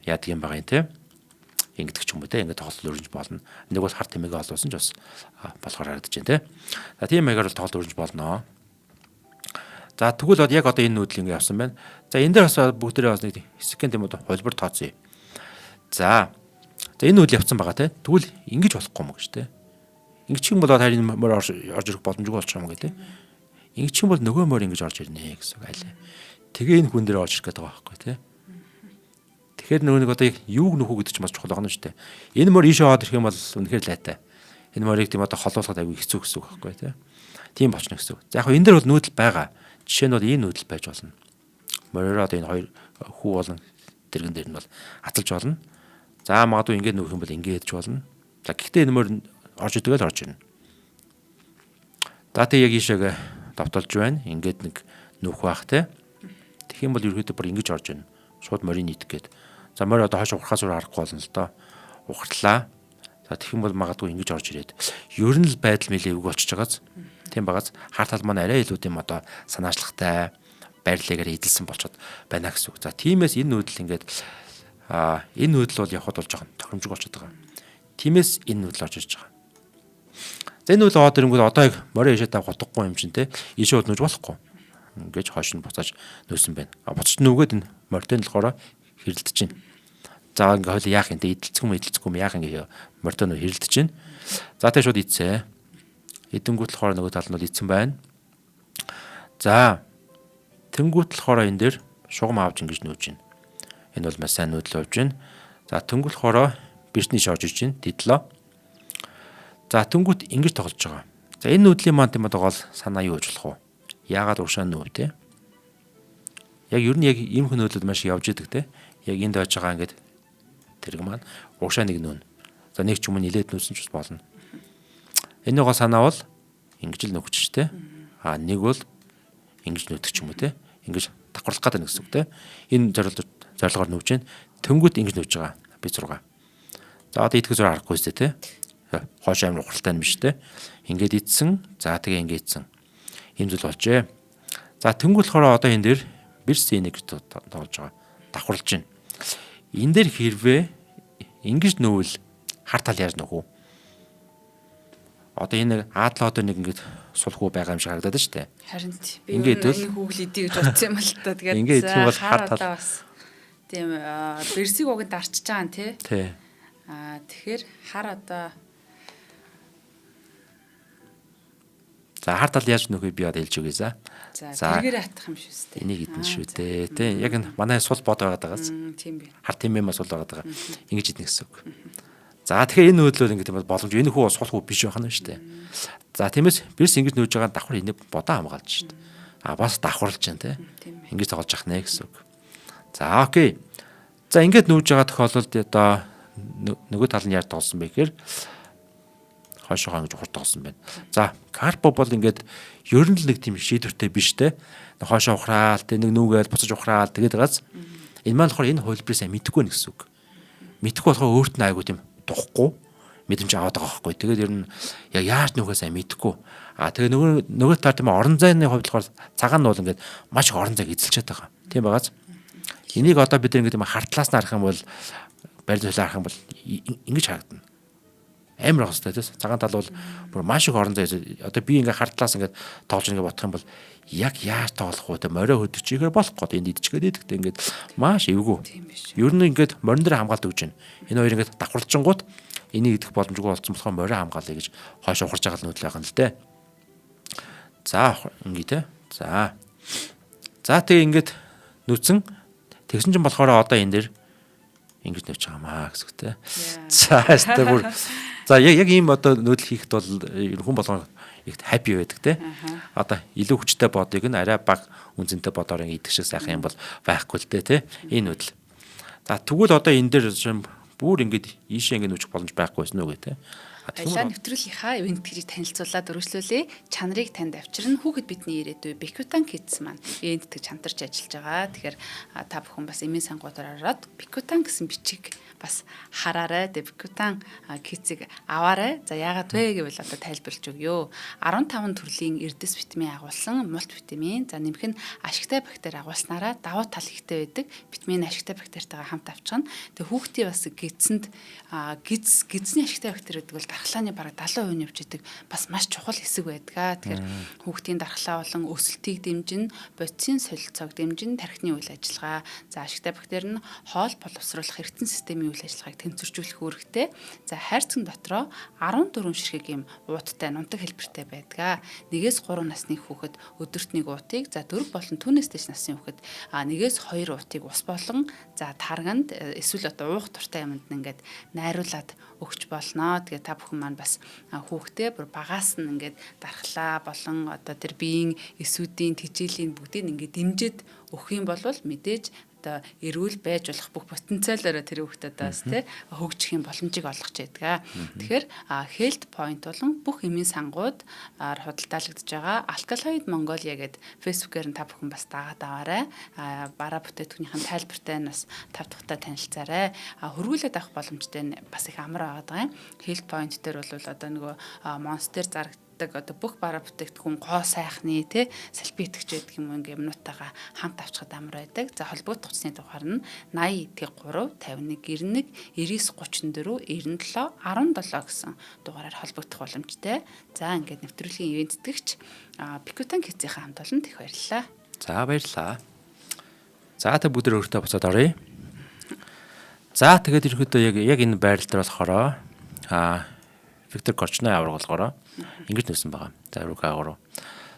яадаг юм байгаа юм те. Ингэдэг ч юм уу те. Ингэ тоглол өрнж болно. Нэг бол хар тэмээгээ олуулсан ч бас болохоор харагдаж байна те. За тийм маягаар бол тоглол өрнж болно. За тэгвэл яг одоо энэ нүүдэл ингэ явсан байна. За энэ дээр бас бүгдээрээ бас нэг хэсэг тийм үү холбор тооцъё. За энэ нүүдэл явсан байгаа те. Тэгвэл ингэж болохгүй юм гэж те. Ингэж юм бол харин морь орж ирэх боломжгүй болчих юм гэдэг. Ингэж юм бол нөгөө морь ингэж орж ирнэ гэсэн үг айлаа. Тэгээ энэ хүн дээр орж ирэх гэдэг байгаа байхгүй тий. Тэгэхээр нөгөө нэг одоо юуг нөхөө гэдэг чинь бас чухал байгаа нь шүү дээ. Энэ морь ийшээ хаад ирэх юм бол үнэхээр лайтай. Энэ морийг тийм одоо холуулахад аягүй хэцүү гэсэн үг байхгүй тий. Тийм болчихно гэсэн үг. За яг энэ дээр бол нүүдэл байгаа. Жишээ нь бол энэ нүүдэл байж болно. Мориороо одоо энэ хоёр хүү болон дэргэн дээр нь бол аталж болно. За магадгүй ингэж нөхөх юм бол ингэж ядж болно. За гэхдээ энэ морь орж идэгээл орж ирнэ. Дата яг ийшээ давталж байна. Ингээд нэг нүх байх те. Тэгэх юм бол ерөөдөө бүр ингэж орж ирнэ. Шууд морийг нийтэх гээд. За морь одоо хойш ухрахаас өөр аргагүй болно л доо. Ухарлаа. За тэгэх юм бол магадгүй ингэж орж ирээд. Ер нь л байдал мэлээ эвгүй болчихж байгааз. Тийм багаз хар тал маань арай илүү тийм одоо санаачлагтай байрлалыгаар эдэлсэн болчиход байна гэсэн үг. За тиймээс энэ нүүдэл ингээд энэ нүүдэл бол явхад болж байгаа тохиромжгүй болчиход байгаа. Тиймээс энэ нүүдэл орж ирж байгаа. За энэ нүүдэл ороод ирэнгүүт одоо яг морь ийшээ тав готохгүй юм чинь те. Ийшээ бол нүүж болохгүй. Ингээд хойш нь буцааж нөөсөн байна. Буцаж нүгээд энэ морьтой нь болохоор хэрэлдэж байна. За ингээд хойлоо яах юм те эдэлцэхгүй юм яах юм гээ морьтой нь хэрэлдэж байна. За тэгээ шууд ийцээ. Эдэнгүүт болохоор нөгөө тал нь бол ийцэн байна. За тэнгүүт болохоор энэ дээр шугам аавж ингэж нүүж байна. Энэ бол маш сайн нүүдэл явж байна. За тэнгүүт болохоор бишний шорж ирж байна. Дидлоо. За тэнгүүт ингэж тоглож байгаа. За энэ нүүдлийн маань тийм одоо гол санаа юу гэж болох вэ? Яагаад уушаа нүүв те? Яг ер нь яг ийм хүн нөөдлөд маш явж идэг те. Яг энд байж байгаа ингээд тэрэг маань уушаа нэг нүүн. За нэг ч юм нилээд нүүсэн ч бас болно. Энэ гол санаа бол ингэж л нөхч те. Нэг бол ингэж нүүдэх ч юм уу те. Ингэж давхарлах гэдэг гэсэн үг те. Энэ зорилгоор нүүж байна. Тэнгүүт ингэж нүүж байгаа. Би 6. За одоо идэхээс аргагүй зү те. Хойш амир ухралтай юм биш те. Ингээд идсэн. За тэгээ ингээд идсэн. Ийм зүйл болжээ. За тэнгүүл болохоор одоо энэ дээр бирс энийг тоглож байгаа. Давхарлаж байна. Энэ дээр хэрвээ ингэж нүүвэл хар тал яаж нөхөө? Одоо энэ аадлаа одоо нэг ингэж сулхуу байгаа юм шиг харагдаад шүү дээ. Харин би энэ хүүгэл идэв гэж бодсон юм л та. Тэгээд ингээд идэх бол хар тал бас тийм бирсийг уг нь дарчиж байгаа юм тий. Тий. Тэгэхээр хар одоо за хар тал яаж нөхөй би одоо хэлж өгье за. За тэргээр хатах юм шүү дээ. Энийг идэн шүү дээ. Тий. Яг энэ манай сул бод байгаад байгаас. Тийм би. Хар тэмээ мас сул байгаад байгаа. Ингэж идэх гэсэн үг. За тэгэхээр энэ нөөдлөөр ингэ тийм боломж энэ хүү сул хүү биш байх нь шүү дээ. За тиймээс бирс ингэж нөөж байгаа давхар энийг бодоо хамгаалж шүү дээ. Бас давхарлаж байна тий. Ингэж тоглож явах нэ гэсэн үг. За окей. За ингэж нүүж байгаа тохиолдолд одоо нөгөө тал нь яаж тоглосон бэ гэхээр хойшоо ингэж ухар тоглосон байна. За карпо бол ингээд ер нь л нэг тийм шийдвэртэй биш те. Хойшоо ухраал те нэг нүгээл буцаж ухраал тэгээд байгаас энэ маань болохоор энэ хөлбрийг сайн мэдэхгүй байх гэсэн үг. Мэдэхгүй болохоор өөрт нь айгуу тийм духгүй мэдрэмж аваад байгаа байхгүй. Тэгээд ер нь яг яаж нүхээ сайн мэдэхгүй. Тэгээ нөгөө таар тийм орон зайны хувьд болохоор цагаан нь бол ингээд маш их орон зайг эзэлчихэд байгаа. Тийм байгаас энийг одоо бид ингээд юм хартлаас нь харах юм бол барилжуулаад харах юм бол ингэж харагдана. Амар хостой тийм цагаан тал бол бүр маш их орон зай одоо би ингээд хартлаас ингээд тоолж ингээд бодох юм бол яг яаж тоолох вэ? Морио хөдөгчийгээр болохгүй энд идчихгээд идэгтэй ингээд маш эвгүй. Ер нь ингээд морин дээр хамгаалт өгч байна. Энэ хоёр ингээд давхарлажингууд энийг идэх боломжгүй болсон болохоор морио хамгаалъя гэж хойш ухарж байгаа л нөтлөөх юм л дээ. За ингээд те. За. За тэгээ ингээд нүцэн тэгсэн чинь болохоор одоо энэ дээр ингэж нөч байгаамаа гэсэн үг те. За хэвээр бүр за яг ийм одоо нөөдөл хийхэд бол хүн болгоо их happy байдаг те. Одоо илүү хүчтэй бодыг нь арай бага үнцэнтэй бодоор идэх шиг сайхан юм бол байхгүй л дээ те. Энэ үдэл. За тэгвэл одоо энэ дээр бүр ингэж ийшээ ингэ нүжих боломж байхгүй байсан уу гэ те. Аялаа нэвтрүүлгийнхаа ивент гэж танилцуулаад өргөжлүүлээ. Чанарыг танд авчирна. Хүүхэд бидний ирээдүй Bikutan Kids маань ивент гэж хамтарч ажиллаж байгаа. Тэгэхээр та бүхэн бас эмийн сангуудаар ороод Bikutan гэсэн бичиг бас хараарай. Bikutan Kids-ийг аваарай. За яагаад вэ гэвэл одоо тайлбарлаж өгье. 15 төрлийн эрдэс витамин агуулсан мультивитамин. За нэмэх нь ашигтай бактери агуулснараа давуу тал ихтэй байдаг. Витамин ашигтай бактеритайгаа хамт авчихна. Тэгээ хүүхдийн бас гидсэнд гидсний ашигтай бактери гэдэг бол дархлааны бараг 70% нь явж идэг бас маш чухал хэсэг байдаг. Тэгэхээр хүүхдийн дархлаа болон өсөлтийг дэмжин, бодисын солилцоог дэмжин, тархины үйл ажиллагаа, за ашигтай бактери нь хоол боловсруулах эргэтэн системийн үйл ажиллагааг тэнцвэржүүлэх үүрэгтэй. За хайрцаг дотроо 14 ширхэг юм ууттай нунтаг хэлбэртэй байдаг. 1-3 насны хүүхэд өдөрт 1 уутыг, за 4 болон түүнээс дээш насны хүүхэд 1-2 уутыг ус болон за тарганд эсвэл одоо уух дуртай юмд ингээд найруулад өгч болно. Тэгээ та бүхэн маань бас хүүхдээ бүр багаас нь ингээд дархлаа болон одоо тэр биеийн эсүүдийн тэжээлийн бүгдийг ингээд дэмжиж өгөх юм бол мэдээж одоо эрүүл байж болох бүх потенциалаараа тэр хүүхдүүдээс тий хөгжих юм боломжийг олгож байдаг. Тэгэхээр health point болон бүх эмийн сангууд худалдаалагдж байгаа Alkaloid Mongolia гэдэг фэйсбүүкээр нь та бүхэн бас дагаад аваарай. Бараа бүтээтгүүнийхэн тайлбартай нь бас тав тухтай танилцаарай. Хөргүүлээд авах боломжтой бас их амар байгаа юм. Health point дээр бол одоо нөгөө Monster зарагд одоо бүх бараа бүтээгдэхүүн гоо сайхны тий салбитгч гэдэг юм ингээ юмнуудаагаа хамт авчихад амар байдаг. За холбоот утасны дугаар нь 80 3 51 91 99 34 97 17 гэсэн дугаараар холбогдох боломжтой. За ингээд нэвтрүүлгийн ивент тэтгэгч Bikutan Kids-ийн хамт олон их баярлалаа. За баярлалаа. За та бүгд өөртөө буцаад оръё. За тэгээд ерөнхийдөө яг энэ байрал дээр болохоор Виктор Корчной авраг болгоороо ингэж нөөсөн байгаа. За рукаагааруу.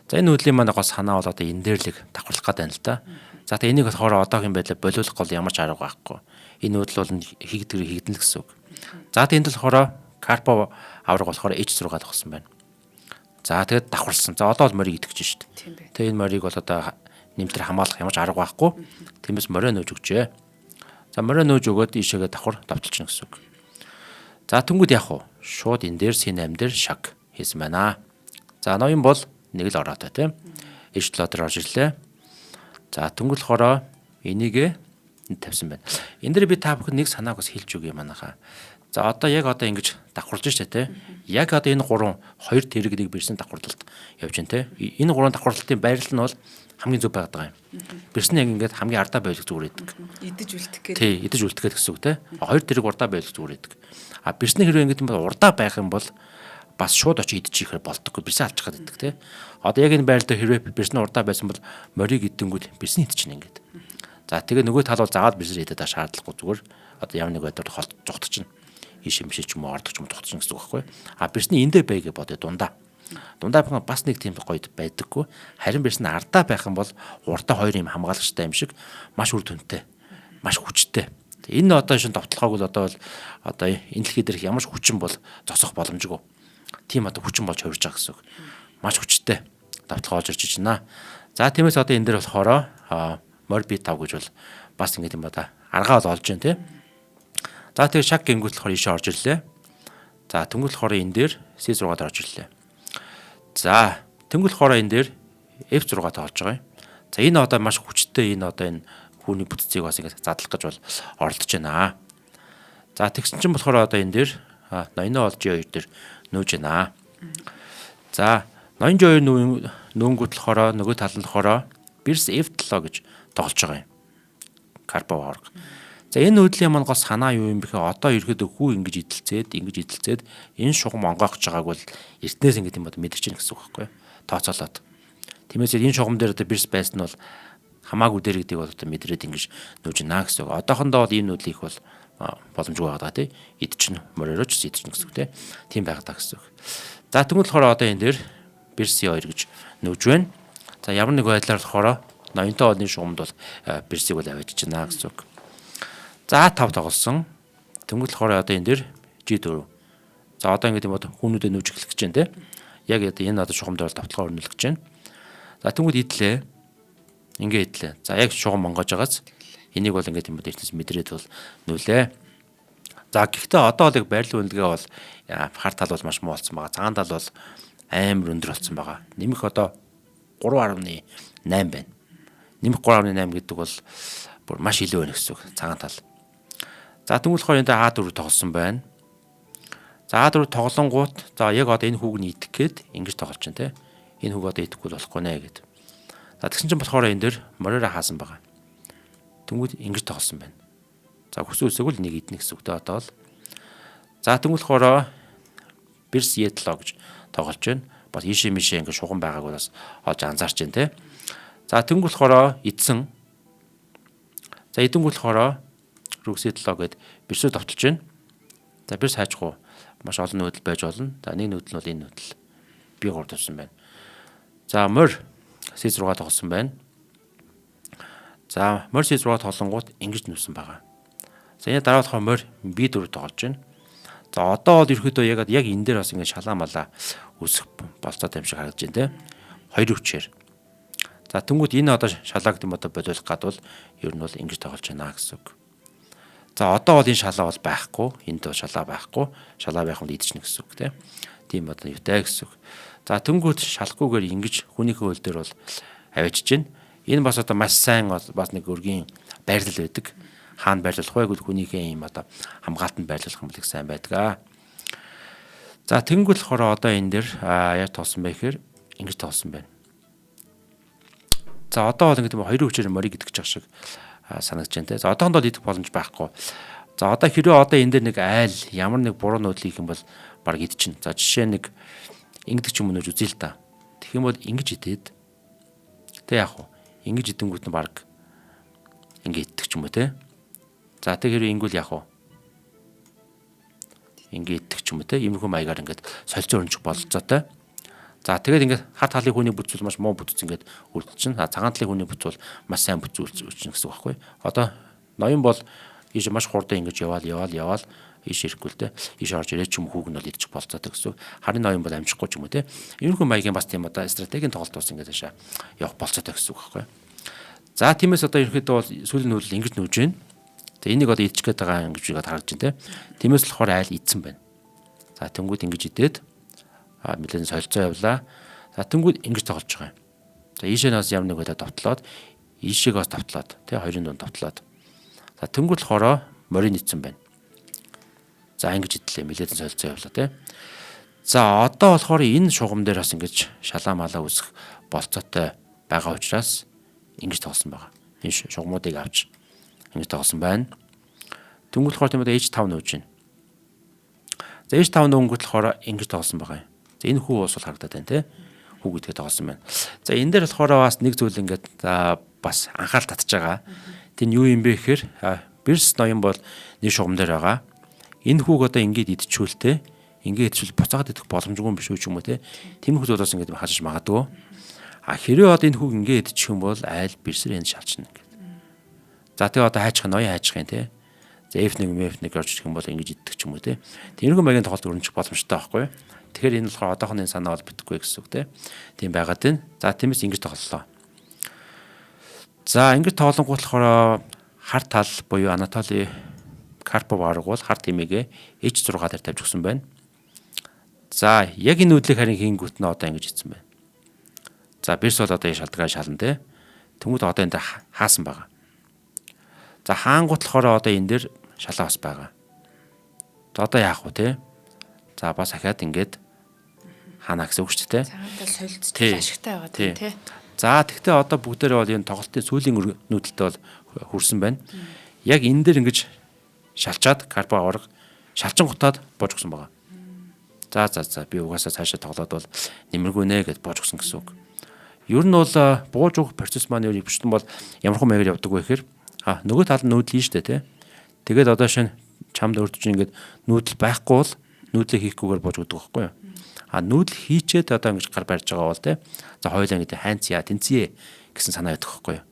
За энэ хөдлийн маань гоо санаа бол одоо энэ дээр л давхарлах гэдэг юм л да. За тэгээ энийг болохоор одоогийн байдлаар болиулах гол ямар ч арга байхгүй. Энэ хөдөл бол хигдэн л гэсэн үг. За тэнд л болохоор Карпо авраг болохоор H6 тогсон байна. За тэгээд давхарлсан. За одоо бол морийг идэвч шүү дээ. Тэгээ энэ морийг бол одоо нэмтэр хамгаалах ямар ч арга байхгүй. Тиймээс морио нөөж өгчээ. За морио нөөж өгөөд ийшээгээ давхар давталчихна гэсэн үг. За тэнгууд яах вэ? Шууд энэ дээр C8 дээр шаг хийсэн байна. За ноён бол нэг л ороотой тийм. H7 дээр орж ирлээ. За тэнгууд болохоор энийг тавьсан байна. Энэ дээр би та бүхэн нэг санааг бас хэлж өгье манайхаа. За одоо яг одоо ингэж давхарлаж штэ тийм. Яг одоо энэ 2 тэрэг нэг бирсэн давхарлалт явж байна тийм. Энэ 3 давхарлалтын байрлал нь бол хамгийн зөв байгаад байгаа юм. Бирсэн яг ингээд хамгийн ардаа байлг зүгээр байдаг. Идэж үлдэх гэдэг. Тий, идэж үлдэх гэдэг гэсэн үг те. 2 тэрэг урдаа байлг зүгээр байдаг. А бирсний хэрэг ингээд урдаа байх юм бол бас шууд очиж идчихээр болдоггүй. Бирсэн алж хаад идэх те. Одоо яг энэ байрал дээр хэрвээ бирсний урдаа байсан бол морийг идэнгүүт бирсний идчихнэ ингээд. За тэгээ нөгөө тал бол загаад бирсээр идэхэд шаардлагагүй зүгээр. Одоо ямар нэг байдлаар холт зүгтчихнэ. Ийш юм шиг ч юм уу ордог ч юм уу зүгтчихнэ гэсэн үг байхгүй. А бирсний эндээ байгээ бодё дундаа. Дундаа бас нэг тийм гоё байдаггүй. Харин бирсэн ардаа байх юм бол урдаа 2 юм хамгаалагчтай юм шиг маш үр дүнтэй, маш хүчтэй. Энэ одоо шин товтлохоог бол одоо энэ дэлхий дээрх ямар ч хүчин бол зогсох боломжгүй. Тийм одоо хүчин болж хувирж байгаа гэсэн үг. Маш хүчтэй товтлохоо олж ирж байна. За тиймээс одоо энэ дээр болохоор Morbid 5 гэж бол бас ингэ юм ба аргаа бол олж байна тий. За тэгээ шаг гингүүт болохоор ийшээ орж ирлээ. За тэнгуэл болохоор энэ дээр C6 дээр орж ирлээ. За тэнгуэл болохоор энэ дээр F6 таа олж байгаа юм. За энэ одоо маш хүчтэй энэ хүүний бүтцийг бас ингэ задлах гэж бол оролдож байна. За тэгсэн чинь болохоор одоо энэ дээр ноёно олж G2 дээр нөөж байна. За ноён G2 нөөнгүүт болохоор нөгөө тал нь болохоор Бирс F7 гэж тоглож байгаа юм. Карпо авраг. За энэ хөдлийн маань гол санаа юу юм бэхэ одоо ерөөдөө хүү ингэж идэлцээд энэ шугам онгоогч байгааг бол эртнээс ингэ юм бод мэдэрч гин гэсэн үг байхгүй юу? Тооцоолоод. Тиймээс энэ шугам дээр одоо бирс байсан нь бол хамаагүй дээр гэдгийг бол одоо мэдрээд ингэж нүүж наа гэсэн үг. Одоохондоо бол энэ хөдөл их бол боломжгүй байгаа тий. Идчихнэ моройроч идчихнэ гэсэн үг тий. Тийм байгаад байгаа гэсэн үг. За тэгвэл болохоор одоо энэ дээр бирс C2 гэж нүүж байна. За ямар нэг байдлаар болохоор ноёнтой одны шугамд бол бирсийг бол аваачиж байна гэсэн үг. За 5 тоглосон. Тэнгуэл болохоор одоо энэ дээр G4. За одоо ингэ тийм бод хүүнүүдэд нүүж эхлэх гэж байна те. Яг одоо энэ одоо шугам дээр давталгаа өрнүүлж байна. За тэнгууд идлээ. Ингээ идлээ. За яг шугам монгож байгаас энийг бол ингээд юм дэвтээс мэдрээд бол нүүлээ. За гэхдээ одоо л яг байрлал үнэлгээ бол хар тал бол маш муу болсон байгаа. Цагаан тал бол амар өндөр болсон байгаа. Нэмэх одоо 3.8 байна. Нэмэх 3.8 гэдэг бол бүр маш илүү байна гэсэн үг. Цагаан тал. За тэгвэл болохоор энэ А4 тоглосон байна. За А4 тоглонгууд за яг одоо энэ хүүг нь идэх гээд ингэж тоглож чинь те. Энэ хүүг одоо идэхгүй болохгүй нэ гэд. За тэгсэн чинь болохоор энэ дэр мориороо хаасан байгаа. Тэнгүүд ингэж тоглосон байна. За хүссэн үсээг л нэг идэх гэсэн үгтэй одоо л. За тэгвэл болохоор бирс едлоо гэж тоглож байна. Бас ийшээ мишээ ингэ шугам байгааг бас олж анзаарч байна те. За тэнгүүд болохоор идсэн. За идэнгүүт болохоор рүксэдлоо гэд бирсүү давталж байна. За бирс хайчгүй маш олон нүүдэл байж болно. За нэг нүүдэл нь бол энэ нүүдэл. Би 3 тавьсан байна. За морь C6 тоглосон байна. За морь C6 тоглонгууд ингэж нүсэн байгаа. За энэ дараа болохоор морь B4 тоглож байна. За одоо бол ерөөхдөө яг энэ дээр бас ингэ шалаа малаа үсэх болцоотой юм шиг харагдаж байна те. 2 хүчээр. За тэнгууд энэ одоо шалааг гэм одоо бодуулах гадвал ер нь бол ингэж тоглож байна гэсэн үг. За одоо бол энэ шалаа бол байхгүй. Энд бол шалаа байхгүй. Шалаа байх юм идчихнэ гэсэн үг тийм одоо юутай гэсэн үг. За тэнгууд шалахгүйгээр ингэж хүнийхээ хөл дээр бол авчиж байна. Энэ бас одоо маш сайн бас нэг өргийн байрлал байдаг. Хаана байрлуулах вэ гэвэл хүнийхээ юм одоо хамгаалтанд байрлуулах юм бол их сайн байдаг. За тэнгууд болохоор одоо энэ дээр яаж тоосон бэ гэхээр ингэж тоосон байна. За одоо бол ингэдэг 2 хүчээр морийг идэх гэж шиг санагдаж байна те. За одоохонд бол идэх боломж байхгүй. За одоо хэрвээ одоо энэ дээр нэг айл ямар нэг буруу нүүдэл хийх юм бол баг идчихнэ. За жишээ нэг ингэдэг ч юм уу нөж үзээ л та. Тэгэх юм бол ингэж идээд тэ яах вэ? Ингэж идэнгүүт нь баг ингэ идэх ч юм уу те. За тэг хэрвээ ингэвэл яах вэ? Ингэ идэх ч юм уу те. Иймэрхүү маягаар ингээд солилцоо өрнөж болцоотой. За тэгээд ингээд хар талын хүний бүтцэл маш муу бүтц ингээд үлдчихнэ. Цагаан талын хүний бүтц бол маш сайн бүтц үлдчихнэ гэсэн үг байхгүй. Одоо ноён бол ийш маш хурдан ингэж яваал ийш ирэхгүй л те. Ийш орж ирээд ч юм хүүг нь бол идчих болцоотой гэсэн. Харин ноён бол амжихгүй ч юм уу те. Иймэрхүү маягийн бас тийм одоо стратегийн тоглолт бас ингээд хаашаа явах болцоотой гэсэн үг байхгүй. За тиймээс одоо ерөнхийдөө бол сүүлийн нүүдэл ингэж нүүж байна. За энийг одоо идчих гээд байгаа ингэж харагдаж байна те. Тиймээс болохоор айл идсэн байна. За тэнгууд ингэж идээд нэлээд солилцоо явлаа. За тэнгууд ингэж тоглож байгаа юм. За ийшээ нас ямар нэг удаа давтлаад ийшээг бас давтлаад тий хоёрын дунд давтлаад. За тэнгууд болохоор морин идсэн байна. За ингэж идлээ нэлээд солилцоо явлаа тий. За одоо болохоор энэ шугам дээр бас ингэж шалаа малаа үсэх болцоотой байгаа учраас ингэж тоглосон байгаа. Энэ шугамуудыг авч ингэж тоглосон байна. Тэнгууд болохоор тийм H5 нөөж байна. За H5 нөнгөт болохоор ингэж тоглосон байгаа юм. За энэ хүү ус бол харагдаад байна те. Хүү гэдгээ тоглосон байна. За энэ дээр болохоор бас нэг зүйл ингээд бас анхаарал татж байгаа. Тэр нь юу юм бэ гэхээр бирс ноён бол нэг шугам дээр байгаа. Энэ хүүг одоо ингээд идчихүүлтэй. Ингээд идчихвэл буцаагаад идэх боломжгүй юм биш үү ч юм уу те. Тэмх зүйлээс ингээд хажиж магадгүй. Хэрвээ одоо энэ хүүг ингээд идчих юм бол айл бирсээр энэ шалчна ингээд. За тэгээ одоо хайчих ноён хайчих юм те. За F1 F1 орж ирэх юм бол ингэж идэх ч юм уу те. Тэрнийхэн маягийн тоглолт өрнөж боломжтой байхгүй юу? Тэгэхээр энэ болохоор одоохон энэ санаа бол битгэхгүй гэсэн үг тийм байгаад байна. За тиймээс ингэж тоглолоо. За ингэж тоглонгууд болохоор хар тал буюу Анатоли Карпов арга бол хар тэмээгээ H6 дээр тавьж өгсөн байна. За яг энэ үдлийг харин хийнгүүт нь одоо ингэж хийсэн байна. За бирс бол одоо шалдгаа шална те. Тэнгүүд одоо энэ хаасан байгаа. За хаангууд болохоор одоо энэ дээр шалаа бас байгаа. За одоо яах вэ те? За бас ахаад ингээд хаана гэсэн үг шүү дээ. Цагаандаа солилцол ашигтай байгаа тий. За тэгтээ одоо бүгдээрээ бол энэ тоглолтын сүүлийн нүүдэлтэй бол хүрсэн байна. Яг энэ дээр ингэж шалчаад карпа орго шалчин гутаад боож өгсөн байгаа. За би угаасаа цаашаа тоглоод бол нэмэргүй нэ гэж боож өгсөн гэсэн үг. Ер нь бол бууж өгөх процесс маань юу өвчтөн бол ямархан маягаар явдаг вэ гэхээр нөгөө тал нь нүүдэл нь шүү дээ тий. Тэгээд одоо шинэ чамд өрдөж ингээд нүүдэл байхгүй бол нүүдлийг хийхгүйгээр боож өгдөг байхгүй юу? Нүүдэл хийчээд одоо ингэж гар барьж байгаа бол тий. За хоёулаа ингэ хайнцъя тэнцье гэсэн санаа байдаг байхгүй юу?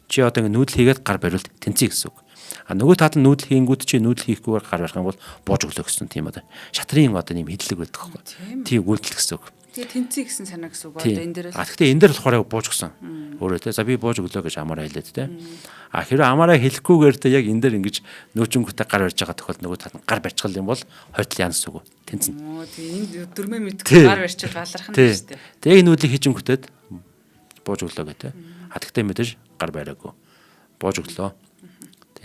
Чи одоо ингэ нүүдэл хийгээд гар бариулт тэнцье гэсэн үг. Нөгөө тал нь нүүдэл хийнгүүд чи нүүдэл хийхгүйгээр гар барих юм бол боож өглөө гэсэн тийм одоо шатрын одоо нэм хэдлэг байдаг байхгүй юу? Тийм үйлдэл гэсэн үг. Тэгээ тэнцээ гэсэн санаа гэсэн үг одоо энэ дээр А гэхдээ энэ дээр болохоор яг бууж гсэн. Өөрөө те. За би бууж өглөө гэж амаараа хэлээд те. А хэрэв амаараа хэлэхгүйгээр те яг энэ дээр ингэж нөөчөнгөтэй гар барьж байгаа тохиолдолд нөгөө талд гар барьчихвал юм бол хойтол яанс үг тэнцэн. Тэгээ энэ дөрмөө мэдгүй гар барьчил баларх нь шүү дээ. Тэгээ энэ үдлийг хийжингөтөд бууж өглөө гэдэг. А тэгтээ мэдээж гар бариагүй. Бууж өглөө.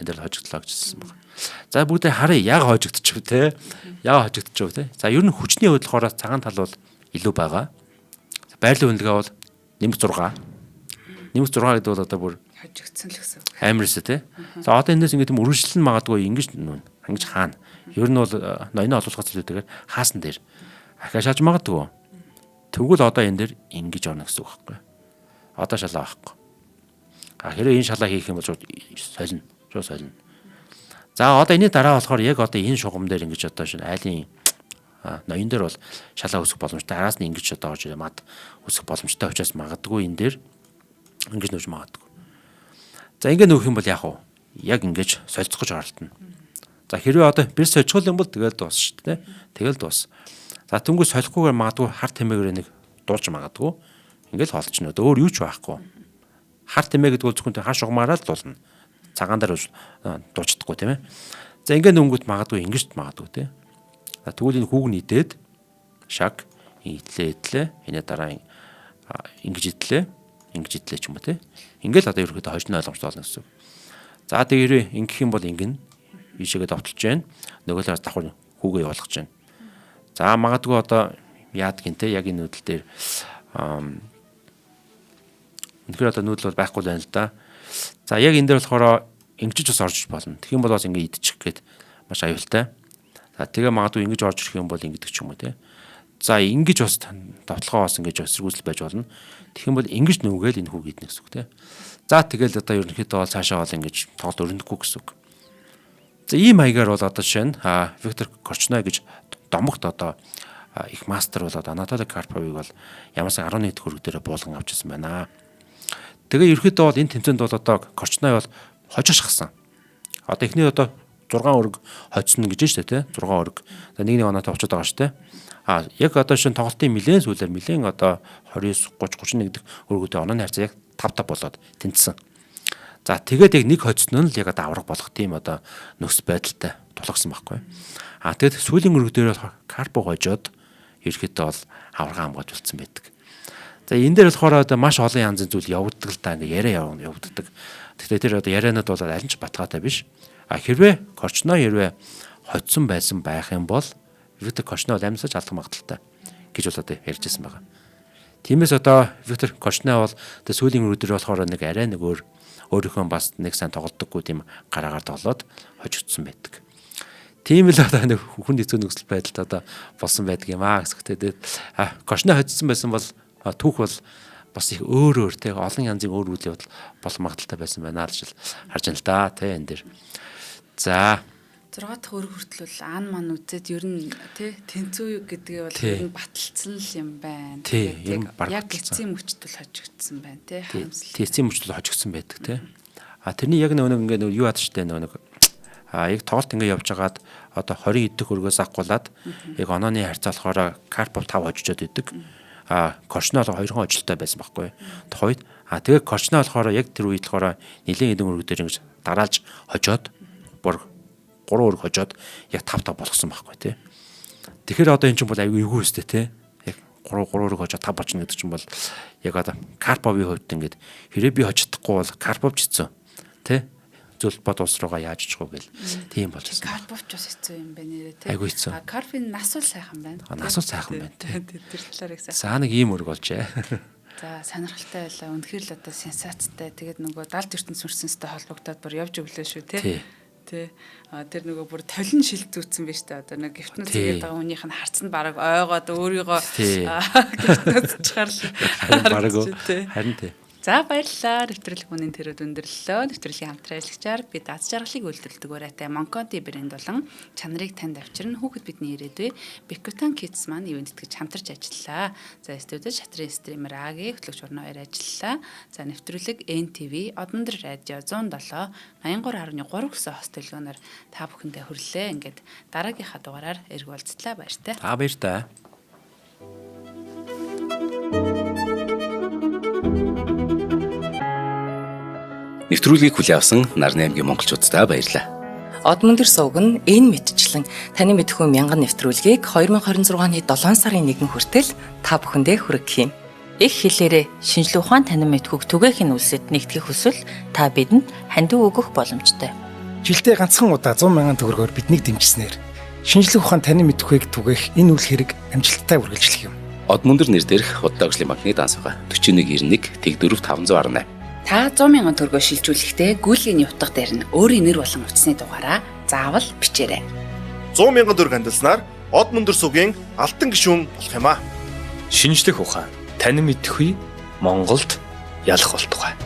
Энэ дээр хожигдлоо гэжсэн байна. За бүгдээ харъя яг хожигдчих те. Яг хожигдчих те. За ер нь хүчний хувьд болохоор цагаан тал бол илүү байгаа. Байрлал үнэлгээ бол нэмэх 6. Нэмэх 6 гэдэг бол одоо бүр хожигдсан л гэсэн үг. амарс те. За одоо энэс ингэдэм үргэлжлэн магадгүй ингэж хаана. Ер нь бол ноёны олуулгах зүйлүүдээр хаасан дээр ахаа шалж магадгүй. Тэгвэл одоо энэ дээр ингэж орно гэсэн үг байхгүй. Одоо шалаа байхгүй. А хэрэв энэ шалаа хийх юм бол солино. Шууд солино. За одоо энэний дараа болохоор яг одоо энэ шугам дээр ингэж одоо шинэ айлын ноён дээр бол шалаа өсөх боломжтой. Араас нь ингэж одоо орж мад өсөх боломжтой учраас магадгүй энэ дээр ингэж нүүж магадгүй. За ингэ нүүх юм бол яах вэ? Яг ингэж солилцохож оролтно. За хэрвээ одоо бэр сольцгол юм бол тэгэл дуус шүү дээ. Тэгэл дуус. За түнгүй солихгүйгээр магадгүй хар тэмээгээр нэг дуулж магадгүй. Ингээл холчно. Өөр юу ч байхгүй. Хар тэмээ гэдэг бол зөвхөн хар шугамаараа л дуулна. Цагаан дээр дуучдаггүй тийм ээ. За ингэ нүнгүүт магадгүй ингэж магадгүй тийм. За тэгвэл энэ хүүг нийтээд шаг идлээ. Энэ дараа ингэж идлээ ч юм уу тийм. Ингээл одоо ерөөхдөө хожны ойлгомжтой болно гэсэн. За тэгээд ингэх юм бол ингэн ийшээгээ довтолж байна. Нөгөө талаас давхар хүүгээ явуулах гэж байна. За магадгүй одоо яадаг юм те яг энэ нүүдэл дээр үнэхээр одоо нүүдэл бол байхгүй л байна л да. За яг энэ дээр болохоор ингэж бас орж болно. Тэгэх юм бол бас ингэ идчих гээд маш аюултай. За тэгээ магадгүй ингэж орж ирэх юм бол ингэдэг ч юм уу те. За ингэж бас довтлогоо бас ингэж эсэргүүцэл байж болно. Тэгэх юм бол ингэж нүгээл энэ хүүг идэх гэсэн үг те. За тэгэл одоо ерөнхийдөө бол цаашаа бол ингэж тоглолт өрнөхгүй гэсэн үг. За ийм маягаар бол одоо жишээ нь Виктор Корчной гэж домогт одоо их мастер болоод Анатолий Карповыг бол ямарсан 11 дэх хүрэг дээр буулган авчихсан байна. Тэгээ ерөнхийдөө бол энэ тэмцээнд бол одоо Корчной бол хожишгсан. Одоо эхний одоо 6 өрг хоцсон гэж шүү дээ, тэ 6 өрг. За нэг оноо тавчаад байгаа шүү дээ. Яг одоо шин тоглолтын нэлээд сүүлээр нэлээд одоо 29 30 31 дэх өргөдөө онооны харьцаа яг 5 болоод тэнцсэн. За тэгээд яг нэг хоцсон нь л яг авраг болох тийм одоо нөхс байдалтай тулгсан байхгүй. Тэгэд сүүлийн өргө дээр Карпо хожоод ерөөхдөө бол аврагаа хамгаалж үлдсэн байдаг. За энэ дээр болохоор одоо маш олон янзын зүйл явагддаг л да, ингээ яриа явагддаг. Тэгэхээр тэр одоо ярианууд бол аль нь ч батгаатай биш. Хэрвээ Корчной хэрвээ хоцсон байсан байх юм бол Виктор Корчной бол амьсаж алдах магадaltaй гэж бол одоо ярьж ирсэн байгаа. Тиймээс одоо Виктор Корчной бол одоо сүүлийн өргөдөр болохоор нэг арай нэг өөрийнхөө бас нэг сайн тоглодоггүй тийм гараагаар тоглоод хожигдсон байдаг. Тийм л одоо нэг хүн хэцүү нөхцөл байдалд одоо болсон байдаг юм гэсэгтэй. Корчной хоцсон байсан бол түүх бол бас их өөр те олон янзын өөр үйл явдал болох магадaltaй байсан байна гэж харж байна л да те энэ дэр. За 6 дахь өрг хүртэл бол аан маань үзээд ер нь тий тэнцүү гэдгээ бол ер нь баталцсан л юм байна. Яг эцсийн мөчтөл хожигдсан байна тий харамсал. Эцсийн мөчтөл хожигдсан байдаг тий. Тэрний яг нэг ингээ юу яад штэ нэг яг тоглолт ингээ явж байгаад одоо 20 идэх өргөөс авахгуулаад яг онооны харьцаа болохоор Карпов 5 хожижод идэг. Корчной бол 2 хон ажилтай байсан байхгүй. Тухайд тэгээ Корчной болохоор яг тэр үед болохоор нэлийн эдэн өргө дээр ингэж дараалж хожоод бүр 3 өрг хожоод яг 5 болгосон байхгүй тий. Тэгэхээр одоо эн чинь бол аюу эвгүй өстэй тий. Яг 3 өрг хожоод 5 болчихно гэдэг чинь бол яг одоо Карповын хувьд ингээд хэрэг би хожихдаггүй бол Карпов ч хэцүү тий. Зөвлбод улс руугаа яаж очих вэ гэл тийм болчихсон. Карпов ч бас хэцүү юм байна нэрээ тий. Аюу хэцүү. Карпин нас бол сайхан байна. Нас бол сайхан байна тий. Тэр талаар их сайхан. За нэг ийм өрг болжээ. За сонирхолтой байлаа. Үнэхээр л одоо сенсацтай. Тэгээд нөгөө далд ертөнц сүрсэнстэй холбогдоод бүр явж өглөө шүү тий. Тэ тэр нөгөө бүр толин шилт зүүцсэн байж та одоо нэг гифтнүүд тэгээд байгаа хүнийх нь харцанд бараг ойгоод өөрийгөө гифтнүүд чухал харин тий. За баярлалаа. Нэвтрүүлэг үнийн төрөд өндөрлөлөө. Нэвтрүүлгийн хамтран ажиллагчаар бид аз жаргалыг үйлдвэрлэдэг ураатай Монконти брэнд болон чанарыг танд авчирна хүүхэд бидний ирээдүй Бекутан Kids маань ивент тэтгэж хамтарч ажиллалаа. За студид шатрын стример Аги хөтлөгч орно баяр ажиллалаа. За нэвтрүүлэг NTV Одондөр радио 107 83.3 гэсэн хост төлгөөнөөр та бүхэндээ хүрэлээ. Ингээд дараагийнхаа дугаараар эргүүлцлээ баяртай. Баяртай. Нэвтрүүлгийг хүлээн авсан Нарны аймгийн монголчуудаа баярлалаа. Од мөндөр сувг нь энэ мэдчлэн таны мэдхүйн мянган нэвтрүүлгийг 2026 оны 7 сарын 1 хүртэл та бүхэндээ хүргэх юм. Их хэлээрээ шинжлэх ухаан танин мэдхүйг түгээхийн үлсэд нэгтгэх хүсвэл та бидэнд хандив өгөх боломжтой. Жилдээ ганцхан удаа 100 мянган төгрөгөөр биднийг дэмжснээр шинжлэх ухаан танин мэдхүйг түгээх энэ үйл хэрэг амжилттай үргэлжлэх юм. Од мөндөр нэр дээрх Удаагийн банкны данс байгаа 4191 тэг 4518. Та 100 мянган төгрөгөөр шилжүүлэхдээ гүйлгийн утга дээр нь өөрийн нэр болон утасны дугаараа заавал бичээрэй. 100 мянган төгрөг хандалснаар Од мөндөр сувгийн алтан гишүүн болох юм а. Шинжлэх ухаан танин мэдхгүй Монголд ялах болтугай.